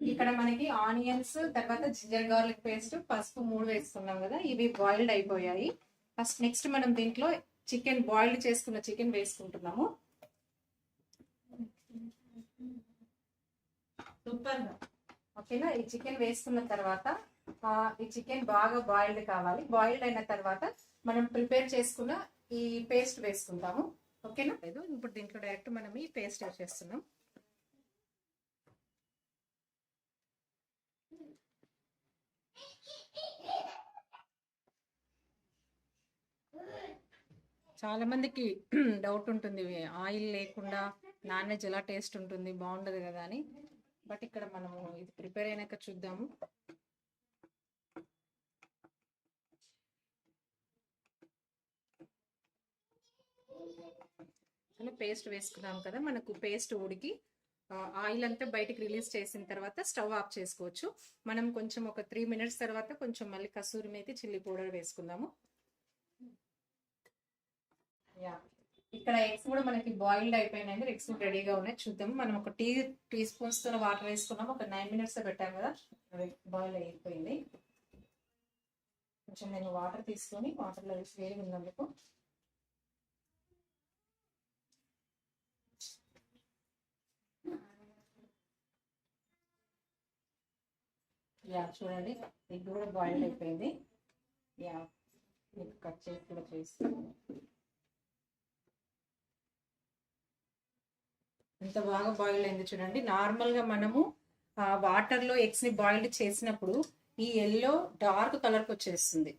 ఇక్కడ మనకి ఆనియన్స్, తర్వాత జింజర్ గార్లిక్ పేస్ట్, పసుపు 3 వేసుకున్నాం కదా, ఇవి బాయిల్డ్ అయిపోయాయి. ఫస్ట్ నెక్స్ట్ మనం దీంట్లో చికెన్ బాయిల్డ్ చేసుకున్న చికెన్ వేసుకుంటున్నాము. సూపర్గా. ఓకేనా, ఈ చికెన్ వేసుకున్న తర్వాత ఈ చికెన్ బాగా బాయిల్డ్ కావాలి. బాయిల్డ్ అయిన తర్వాత మనం ప్రిపేర్ చేసుకున్న ఈ పేస్ట్ వేసుకుంటాము. ఓకేనా, లేదు ఇప్పుడు దీంట్లో డైరెక్ట్ మనం ఈ పేస్ట్ వేసేస్తున్నాం. చాలా మందికి డౌట్ ఉంటుంది, ఆయిల్ లేకుండా నాన్ వెజ్ ఎలా టేస్ట్ ఉంటుంది, బాగుండదు కదా అని. బట్ ఇక్కడ మనము ఇది ప్రిపేర్ అయినాక చూద్దాము. పేస్ట్ వేసుకున్నాం కదా, మనకు పేస్ట్ ఉడికి ఆయిల్ అంతా బయటికి రిలీజ్ చేసిన తర్వాత స్టవ్ ఆఫ్ చేసుకోవచ్చు. మనం కొంచెం ఒక 3 minutes తర్వాత కొంచెం మళ్ళీ కసూరి మేతి, చిల్లీ పౌడర్ వేసుకుందాము. ఇక్కడ ఎగ్స్ కూడా మనకి బాయిల్డ్ అయిపోయినాయండి. ఎగ్స్ రెడీగా ఉన్నాయి, చూద్దాము. మనం ఒక టీ స్పూన్స్ తో వాటర్ వేసుకున్నాము. ఒక 9 minutes పెట్టాము కదా, బాయిల్ అయిపోయింది. కొంచెం నేను వాటర్ తీసుకొని వాటర్లో వేసి వేడి ఉన్నందుకు చూడండి, ఎగ్ కూడా బాయిల్డ్ అయిపోయింది. మీకు కట్ చేసి కూడా చేస్తాను. ఎంత బాగా బాయిల్ అయింది చూడండి. నార్మల్గా మనము వాటర్లో ఎగ్స్ని బాయిల్డ్ చేసినప్పుడు ఈ ఎల్లో డార్క్ కలర్కి వచ్చేస్తుంది.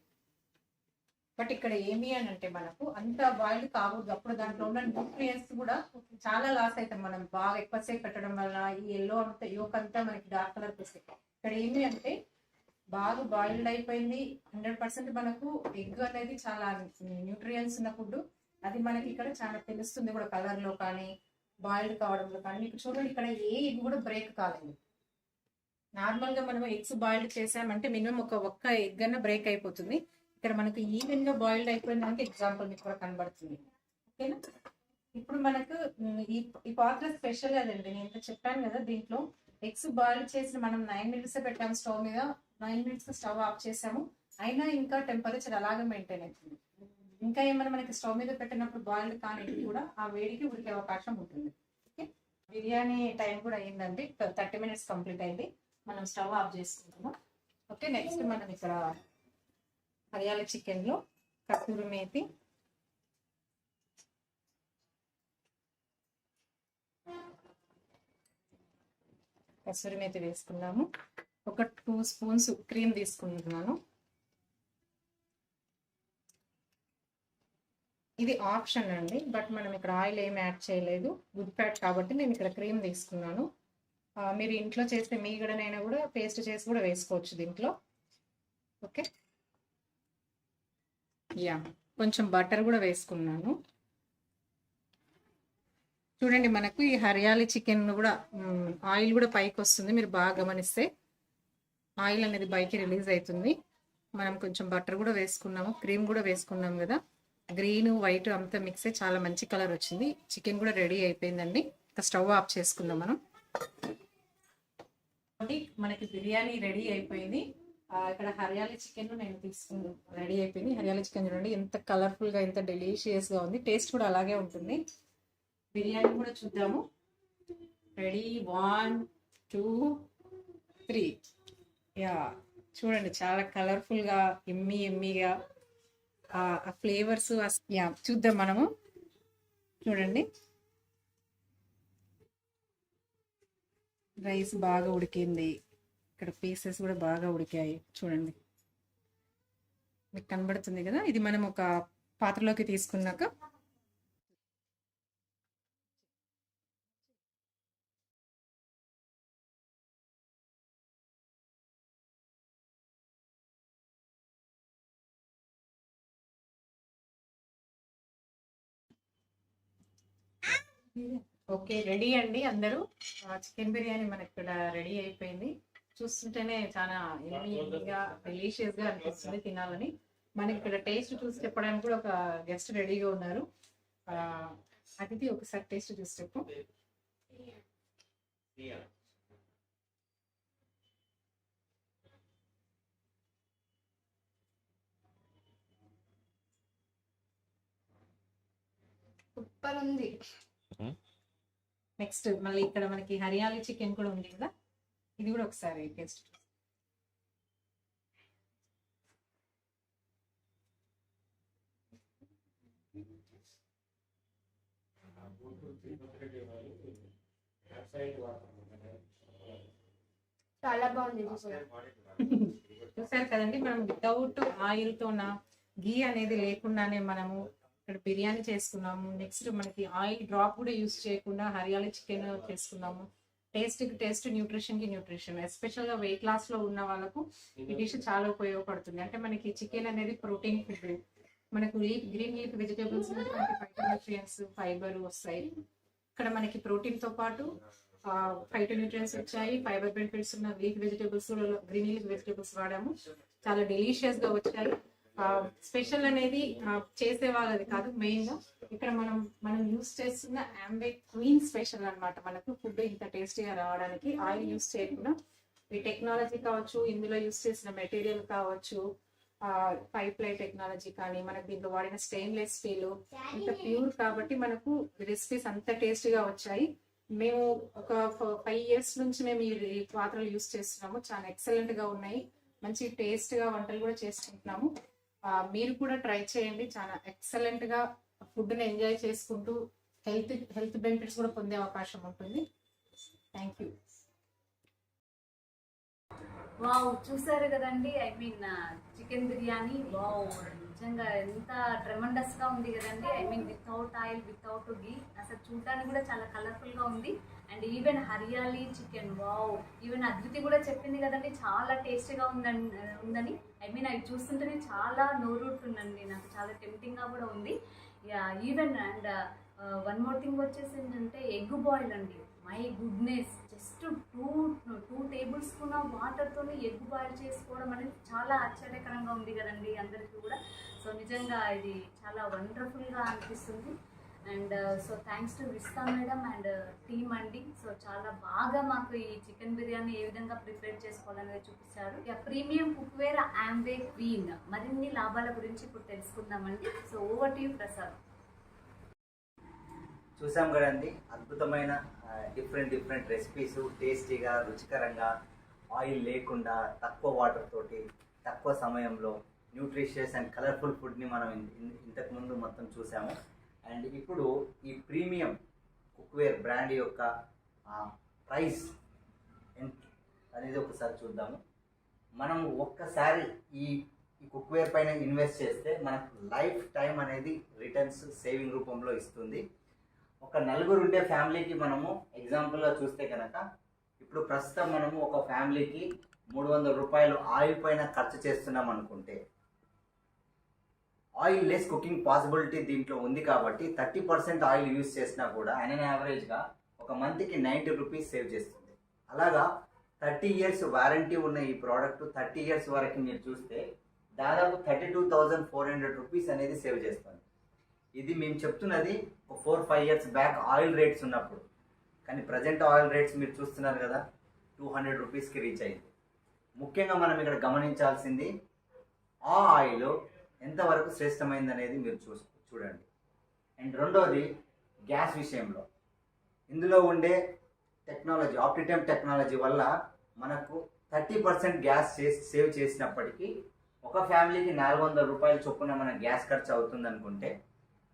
బట్ ఇక్కడ ఏమి అని అంటే మనకు అంత బాయిల్డ్ కావద్దు. అప్పుడు దాంట్లో ఉన్న న్యూట్రియన్స్ కూడా చాలా లాస్ అవుతాం మనం బాగా ఎక్కువసేపు పెట్టడం వల్ల. ఈ ఎల్లో అంతా యోక్ అంతా మనకి డార్క్ కలర్కి వస్తాయి. ఇక్కడ ఏమి అంటే బాగా బాయిల్డ్ అయిపోయింది. 100% మనకు ఎగ్ అనేది చాలా న్యూట్రియన్స్ ఉన్న ఫుడ్. అది మనకి ఇక్కడ చాలా తెలుస్తుంది కూడా కలర్లో కానీ బాయిల్డ్ కావడంలో కానీ. మీకు చూడండి, ఇక్కడ ఏ ఎగ్ కూడా బ్రేక్ కాలేదు. నార్మల్గా మనం ఎగ్స్ బాయిల్డ్ చేసామంటే మినిమం ఒక్క ఎగ్ అన్న బ్రేక్ అయిపోతుంది. ఇక్కడ మనకు ఈవెన్ గా బాయిల్డ్ అయిపోయిందంటే ఎగ్జాంపుల్ మీకు కూడా కనబడుతుంది. ఓకేనా, ఇప్పుడు మనకు ఈ పాత్ర స్పెషల్ అదండి. నేను ఇంత చెప్పాను కదా, దీంట్లో ఎగ్స్ బాయిల్ చేసి మనం 9 minutes పెట్టాము స్టవ్ మీద. 9 minutes స్టవ్ ఆఫ్ చేసాము, అయినా ఇంకా టెంపరేచర్ అలాగే మెయింటైన్ అవుతుంది. ఇంకా ఏమైనా మనకి స్టవ్ మీద పెట్టినప్పుడు బాయిల్డ్ కానీ కూడా ఆ వేడికి ఉడికే అవకాశం ఉంటుంది. ఓకే, బిర్యానీ టైం కూడా అయ్యిందండి. 30 minutes కంప్లీట్ అయింది. మనం స్టవ్ ఆఫ్ చేసుకుంటున్నాం. ఓకే, నెక్స్ట్ మనం ఇక్కడ హరియాలి చికెన్లో కసూరి మేతి, వేసుకున్నాము. ఒక 2 spoons క్రీమ్ తీసుకుంటున్నాను. ఇది ఆప్షన్ అండి, బట్ మనం ఇక్కడ ఆయిల్ ఏమి యాడ్ చేయలేదు, గుడ్ ఫ్యాట్ కాబట్టి నేను ఇక్కడ క్రీమ్ తీసుకున్నాను. మీరు ఇంట్లో చేస్తే మీగడనైనా కూడా పేస్ట్ చేసి కూడా వేసుకోవచ్చు దీంట్లో. ఓకే, కొంచెం బటర్ కూడా వేసుకున్నాను. చూడండి, మనకు ఈ హరియాలి చికెన్ కూడా ఆయిల్ కూడా పైకి వస్తుంది. మీరు బాగా గమనిస్తే ఆయిల్ అనేది పైకి రిలీజ్ అవుతుంది. మనం కొంచెం బటర్ కూడా వేసుకున్నాము, క్రీమ్ కూడా వేసుకున్నాం కదా. గ్రీన్ వైట్ అంతా మిక్స్ అయ్యి చాలా మంచి కలర్ వచ్చింది. చికెన్ కూడా రెడీ అయిపోయిందండి. ఇంకా స్టవ్ ఆఫ్ చేసుకుందాం మనం. మనకి బిర్యానీ రెడీ అయిపోయింది. ఇక్కడ హరియాలి చికెన్ నేను తీసుకున్నాను, రెడీ అయిపోయింది. హరియాలి చికెన్ చూడండి ఎంత కలర్ఫుల్ గా, ఎంత డెలిషియస్ గా ఉంది. టేస్ట్ కూడా అలాగే ఉంటుంది. బిర్యానీ కూడా చూద్దాము. రెడీ, 1 2 3. చూడండి, చాలా కలర్ఫుల్ గా, ఎమ్మీగా ఆ ఫ్లేవర్స్. చూద్దాం మనము. చూడండి, రైస్ బాగా ఉడికింది. ఇక్కడ పీసెస్ కూడా బాగా ఉడికాయి. చూడండి, మీకు కనబడుతుంది కదా. ఇది మనం ఒక పాత్రలోకి తీసుకున్నాక ఓకే, రెడీ అండి అందరూ. చికెన్ బిర్యానీ మనకి ఇక్కడ రెడీ అయిపోయింది. చూస్తుంటేనే చాలా ఎమ్మీగా, డెలిషియస్ గా అనిపిస్తుంది తినాలని. మనకి ఇక్కడ టేస్ట్ చూసి చెప్పడానికి కూడా ఒక గెస్ట్ రెడీగా ఉన్నారు. అతిథి, ఒకసారి టేస్ట్ చూసి చెప్పు. సూపర్ ఉంది. నెక్స్ట్ మళ్ళీ ఇక్కడ మనకి హరియాలి చికెన్ కూడా ఉంది కదా, ఇది కూడా ఒకసారి టేస్ట్. చాలా బాగుంది చూసారు కదండి, మనం వితౌట్ ఆయిల్తో గీ అనేది లేకుండానే మనము ఇక్కడ బిర్యానీ చేసుకున్నాము. నెక్స్ట్ మనకి ఆయిల్ డ్రాప్ కూడా యూస్ చేయకుండా హరియాలి చికెన్ చేసుకున్నాము. టేస్ట్కి టేస్ట్, న్యూట్రిషన్కి న్యూట్రిషన్. ఎస్పెషల్గా వెయిట్ లాస్లో ఉన్న వాళ్ళకు ఈ డిష్ చాలా ఉపయోగపడుతుంది. అంటే మనకి చికెన్ అనేది ప్రోటీన్ ఫుడ్, మనకు గ్రీన్ లీఫ్ వెజిటేబుల్స్ నుంచి మనకి ఫైటోన్యూట్రియన్స్, ఫైబర్ వస్తాయి. ఇక్కడ మనకి ప్రోటీన్తో పాటు ఫైటోన్యూట్రియన్స్ వచ్చాయి, ఫైబర్ బెనిఫిట్స్ ఉన్న leaf vegetables, green leaf vegetables వాడాము. చాలా డెలీషియస్గా వచ్చాయి. స్పెషల్ అనేది చేసే వాళ్ళది కాదు, మెయిన్గా ఇక్కడ మనం యూస్ చేస్తున్న ఆంబే క్వీన్ స్పెషల్ అన్నమాట. మనకు ఫుడ్ ఇంత టేస్టీగా రావడానికి ఆయిల్ యూస్ చేయకుండా ఈ టెక్నాలజీ కావచ్చు, ఇందులో యూస్ చేసిన మెటీరియల్ కావచ్చు, పైప్ లై టెక్నాలజీ కానీ, మనకు దీంట్లో వాడిన స్టెయిన్లెస్ స్టీల్ ఇంత ప్యూర్ కాబట్టి మనకు రెసిపీస్ అంత టేస్టీగా వచ్చాయి. మేము ఒక 5 years నుంచి మేము ఈ పాత్రలు యూస్ చేస్తున్నాము. చాలా ఎక్సలెంట్ గా ఉన్నాయి, మంచి టేస్ట్ గా వంటలు కూడా చేసుకుంటున్నాము. మీరు కూడా ట్రై చేయండి. చాలా ఎక్సలెంట్ గా ఫుడ్ ని ఎంజాయ్ చేసుకుంటూ హెల్త్ బెనిఫిట్స్ కూడా పొందే అవకాశం ఉంటుంది. Thank you. వావ్, చూసారు కదండి. I mean chicken biryani wow, నిజంగా ఎంత ట్రెమండస్ గా ఉంది కదండి. I mean without oil, without ghee, అసలు చూడడానికి కూడా చాలా కలర్ఫుల్ గా ఉంది. And even hariyali chicken wow, even Adviti కూడా చెప్పింది కదండి చాలా టేస్టీగా ఉందని. ఐ మీన్ అవి చూస్తుంటేనే చాలా నోరూరుతుందండి, నాకు చాలా టెంప్టింగ్ గా కూడా ఉంది. Even and one more thing వచ్చేసి ఏంటంటే ఎగ్ బాయిల్ అండి. My goodness, just two table spoon of వాటర్తో ఎగ్ బాయిల్ చేసుకోవడం అనేది చాలా ఆశ్చర్యకరంగా ఉంది కదండి అందరికీ కూడా. సో నిజంగా ఇది చాలా వండర్ఫుల్గా అనిపిస్తుంది. And so thanks to Vista madam and team అండి. సో చాలా బాగా మాకు ఈ చికెన్ బిర్యానీ ఏ విధంగా ప్రిపేర్ చేసుకోవాలనేది చూపించారు. ఇక ప్రీమియం కుక్వేర్ ఆంబే క్వీన్ మరిన్ని లాభాల గురించి ఇప్పుడు తెలుసుకుందామండి. So over to you Prasad. చూసాం కదండి, అద్భుతమైన డిఫరెంట్ రెసిపీస్, టేస్టీగా, రుచికరంగా, ఆయిల్ లేకుండా, తక్కువ వాటర్ తోటి, తక్కువ సమయంలో న్యూట్రిషియస్ అండ్ కలర్ఫుల్ ఫుడ్ని మనం ఇంతకుముందు మొత్తం చూసాము. అండ్ ఇప్పుడు ఈ ప్రీమియం కుక్వేర్ బ్రాండ్ యొక్క ప్రైస్ అనేది ఒకసారి చూద్దాము. మనం ఒక్కసారి ఈ కుక్వేర్ పైన ఇన్వెస్ట్ చేస్తే మనకు లైఫ్ టైం అనేది రిటర్న్స్ సేవింగ్ రూపంలో ఇస్తుంది. ఒక నలుగురు ఉండే ఫ్యామిలీకి మనము ఎగ్జాంపుల్గా చూస్తే కనుక, ఇప్పుడు ప్రస్తుతం మనము ఒక ఫ్యామిలీకి 300 రూపాయలు ఆయిల్ పైన ఖర్చు చేస్తున్నాం అనుకుంటే, ఆయిల్ లెస్ కుకింగ్ పాసిబిలిటీ దీంట్లో ఉంది కాబట్టి 30% ఆయిల్ యూజ్ చేసినా కూడా ఆయన యావరేజ్గా ఒక మంత్కి 90 రూపీస్ సేవ్ చేస్తుంది. అలాగా 30 years వారంటీ ఉన్న ఈ ప్రోడక్ట్ 30 years వరకు మీరు చూస్తే దాదాపు 32,400 రూపీస్ అనేది సేవ్ చేస్తుంది. ఇది మేము చెప్తున్నది 4-5 years బ్యాక్ ఆయిల్ రేట్స్ ఉన్నప్పుడు, కానీ ప్రజెంట్ ఆయిల్ రేట్స్ మీరు చూస్తున్నారు కదా 200 రూపీస్కి రీచ్ అయింది. ముఖ్యంగా మనం ఇక్కడ గమనించాల్సింది ఆ ఆయిల్ ఎంతవరకు శ్రేష్టమైంది అనేది మీరు చూడండి. అండ్ రెండోది గ్యాస్ విషయంలో, ఇందులో ఉండే టెక్నాలజీ, ఆప్టిటెమ్ టెక్నాలజీ వల్ల మనకు 30% గ్యాస్ సేవ్ చేసినప్పటికీ ఒక ఫ్యామిలీకి 400 రూపాయల చొప్పున మన గ్యాస్ ఖర్చు అవుతుంది అనుకుంటే,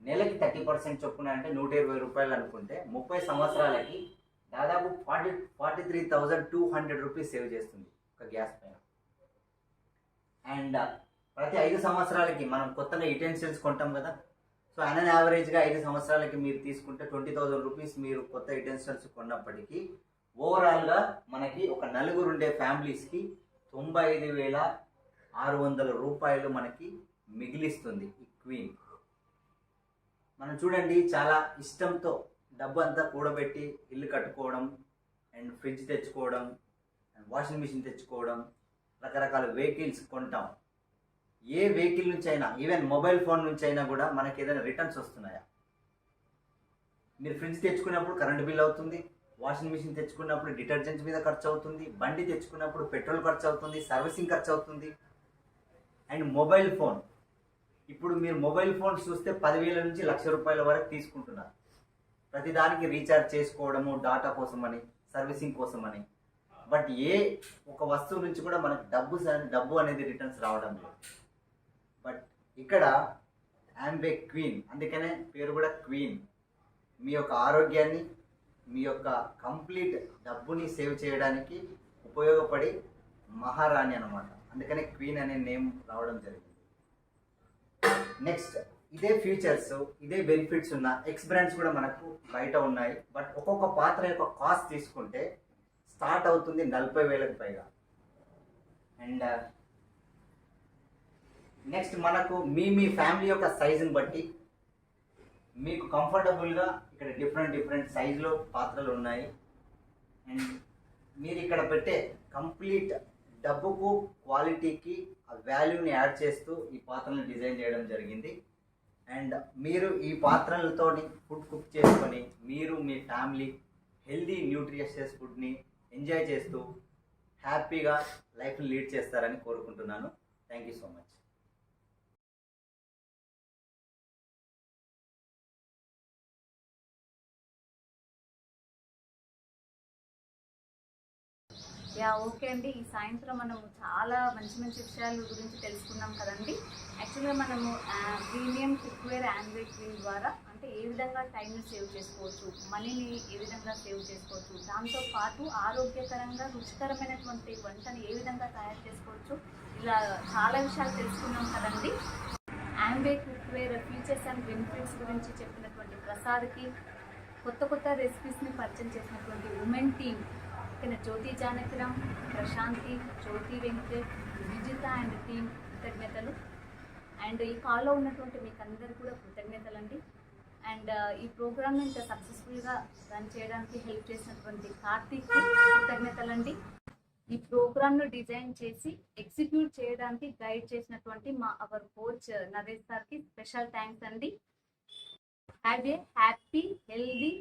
నెలకి 30% చొప్పున అంటే 120 రూపాయలు అనుకుంటే 30 సంవత్సరాలకి దాదాపు 43,200 రూపీస్ సేవ్ చేస్తుంది ఒక గ్యాస్ పైన. అండ్ ప్రతి 5 సంవత్సరాలకి మనం కొత్తగా యుటెన్సిల్స్ కొంటాం కదా, సో అన్ యావరేజ్గా 5 సంవత్సరాలకి మీరు తీసుకుంటే 20,000 రూపీస్ మీరు కొత్త యుటెన్సిల్స్ కొన్నప్పటికీ ఓవరాల్గా మనకి ఒక నలుగురు ఉండే ఫ్యామిలీస్కి 95,600 రూపాయలు మనకి మిగిలిస్తుంది ఈ క్వీన్. మనం చూడండి, చాలా ఇష్టంతో డబ్బు అంతా కూడబెట్టి ఇల్లు కట్టుకోవడం, అండ్ ఫ్రిడ్జ్ తెచ్చుకోవడం, అండ్ వాషింగ్ మిషన్ తెచ్చుకోవడం, రకరకాల వెహికల్స్ కొంటాం. ఏ వెహికల్ నుంచి అయినా, ఈవెన్ మొబైల్ ఫోన్ నుంచి అయినా కూడా మనకి ఏదైనా రిటర్న్స్ వస్తున్నాయా? మీరు ఫ్రిడ్జ్ తెచ్చుకున్నప్పుడు కరెంట్ బిల్ అవుతుంది, వాషింగ్ మిషన్ తెచ్చుకున్నప్పుడు డిటర్జెంట్స్ మీద ఖర్చు అవుతుంది, బండి తెచ్చుకున్నప్పుడు పెట్రోల్ ఖర్చు అవుతుంది, సర్వీసింగ్ ఖర్చు అవుతుంది. అండ్ మొబైల్ ఫోన్, ఇప్పుడు మీరు మొబైల్ ఫోన్ చూస్తే 10,000 నుంచి 1,00,000 రూపాయల వరకు తీసుకుంటున్నారు. ప్రతిదానికి రీఛార్జ్ చేసుకోవడము, డాటా కోసమని, సర్వీసింగ్ కోసమని. బట్ ఒక వస్తువు నుంచి కూడా మనకు డబ్బు అనేది రిటర్న్స్ రావడం లేదు. బట్ ఇక్కడ యాంబే క్వీన్, అందుకనే పేరు కూడా క్వీన్. మీ యొక్క ఆరోగ్యాన్ని, మీ యొక్క కంప్లీట్ డబ్బుని సేవ్ చేయడానికి ఉపయోగపడి మహారాణి అన్నమాట. అందుకనే క్వీన్ అనే నేమ్ రావడం జరిగింది. నెక్స్ట్, ఇదే ఫీచర్స్, ఇదే బెనిఫిట్స్ ఉన్న ఎక్స్ బ్రాండ్స్ కూడా మనకు బయట ఉన్నాయి. బట్ ఒక్కొక్క పాత్ర యొక్క కాస్ట్ తీసుకుంటే స్టార్ట్ అవుతుంది 40,000కి పైగా. అండ్ నెక్స్ట్ మనకు మీ ఫ్యామిలీ యొక్క సైజుని బట్టి మీకు కంఫర్టబుల్గా ఇక్కడ డిఫరెంట్ సైజులో పాత్రలు ఉన్నాయి. అండ్ మీరు ఇక్కడ పెట్టే కంప్లీట్ డబ్బుకు, క్వాలిటీకి ఆ వాల్యూని యాడ్ చేస్తూ ఈ పాత్రలను డిజైన్ చేయడం జరిగింది. అండ్ మీరు ఈ పాత్రలతో ఫుడ్ కుక్ చేసుకొని మీరు మీ ఫ్యామిలీ హెల్దీ న్యూట్రిషియస్ ఫుడ్ని ఎంజాయ్ చేస్తూ హ్యాపీగా లైఫ్ని లీడ్ చేస్తారని కోరుకుంటున్నాను. Thank you so much. Okay అండి. ఈ సాయంత్రం మనము చాలా మంచి విషయాల గురించి తెలుసుకున్నాం కదండి. యాక్చువల్గా మనము ప్రీమియం కుక్వేర్ యాంబే క్వీన్ ద్వారా అంటే ఏ విధంగా టైంని సేవ్ చేసుకోవచ్చు, మనీని ఏ విధంగా సేవ్ చేసుకోవచ్చు, దాంతోపాటు ఆరోగ్యకరంగా రుచికరమైనటువంటి వంటని ఏ విధంగా తయారు చేసుకోవచ్చు, ఇలా చాలా విషయాలు తెలుసుకున్నాం కదండి. యాంబే కుక్వేర్ ఫీచర్స్ అండ్ బెనిఫిట్స్ గురించి చెప్పినటువంటి ప్రసాద్కి, కొత్త రెసిపీస్ని పరిచయం చేసినటువంటి women team Jyothi Janakiram, Prashanthi, Jyothi Venkatesh, Vijitha and team కృతజ్ఞతలు. అండ్ ఈ కాల్లో ఉన్నటువంటి మీకు అందరు కూడా కృతజ్ఞతలండి. అండ్ ఈ ప్రోగ్రామ్ని ఇంత సక్సెస్ఫుల్గా రన్ చేయడానికి హెల్ప్ చేసినటువంటి కార్తీక్ కృతజ్ఞతలండి. ఈ ప్రోగ్రామ్ను డిజైన్ చేసి ఎగ్జిక్యూట్ చేయడానికి గైడ్ చేసినటువంటి అవర్ కోచ్ నరేష్ సార్కి స్పెషల్ థ్యాంక్స్ అండి. Have a happy, healthy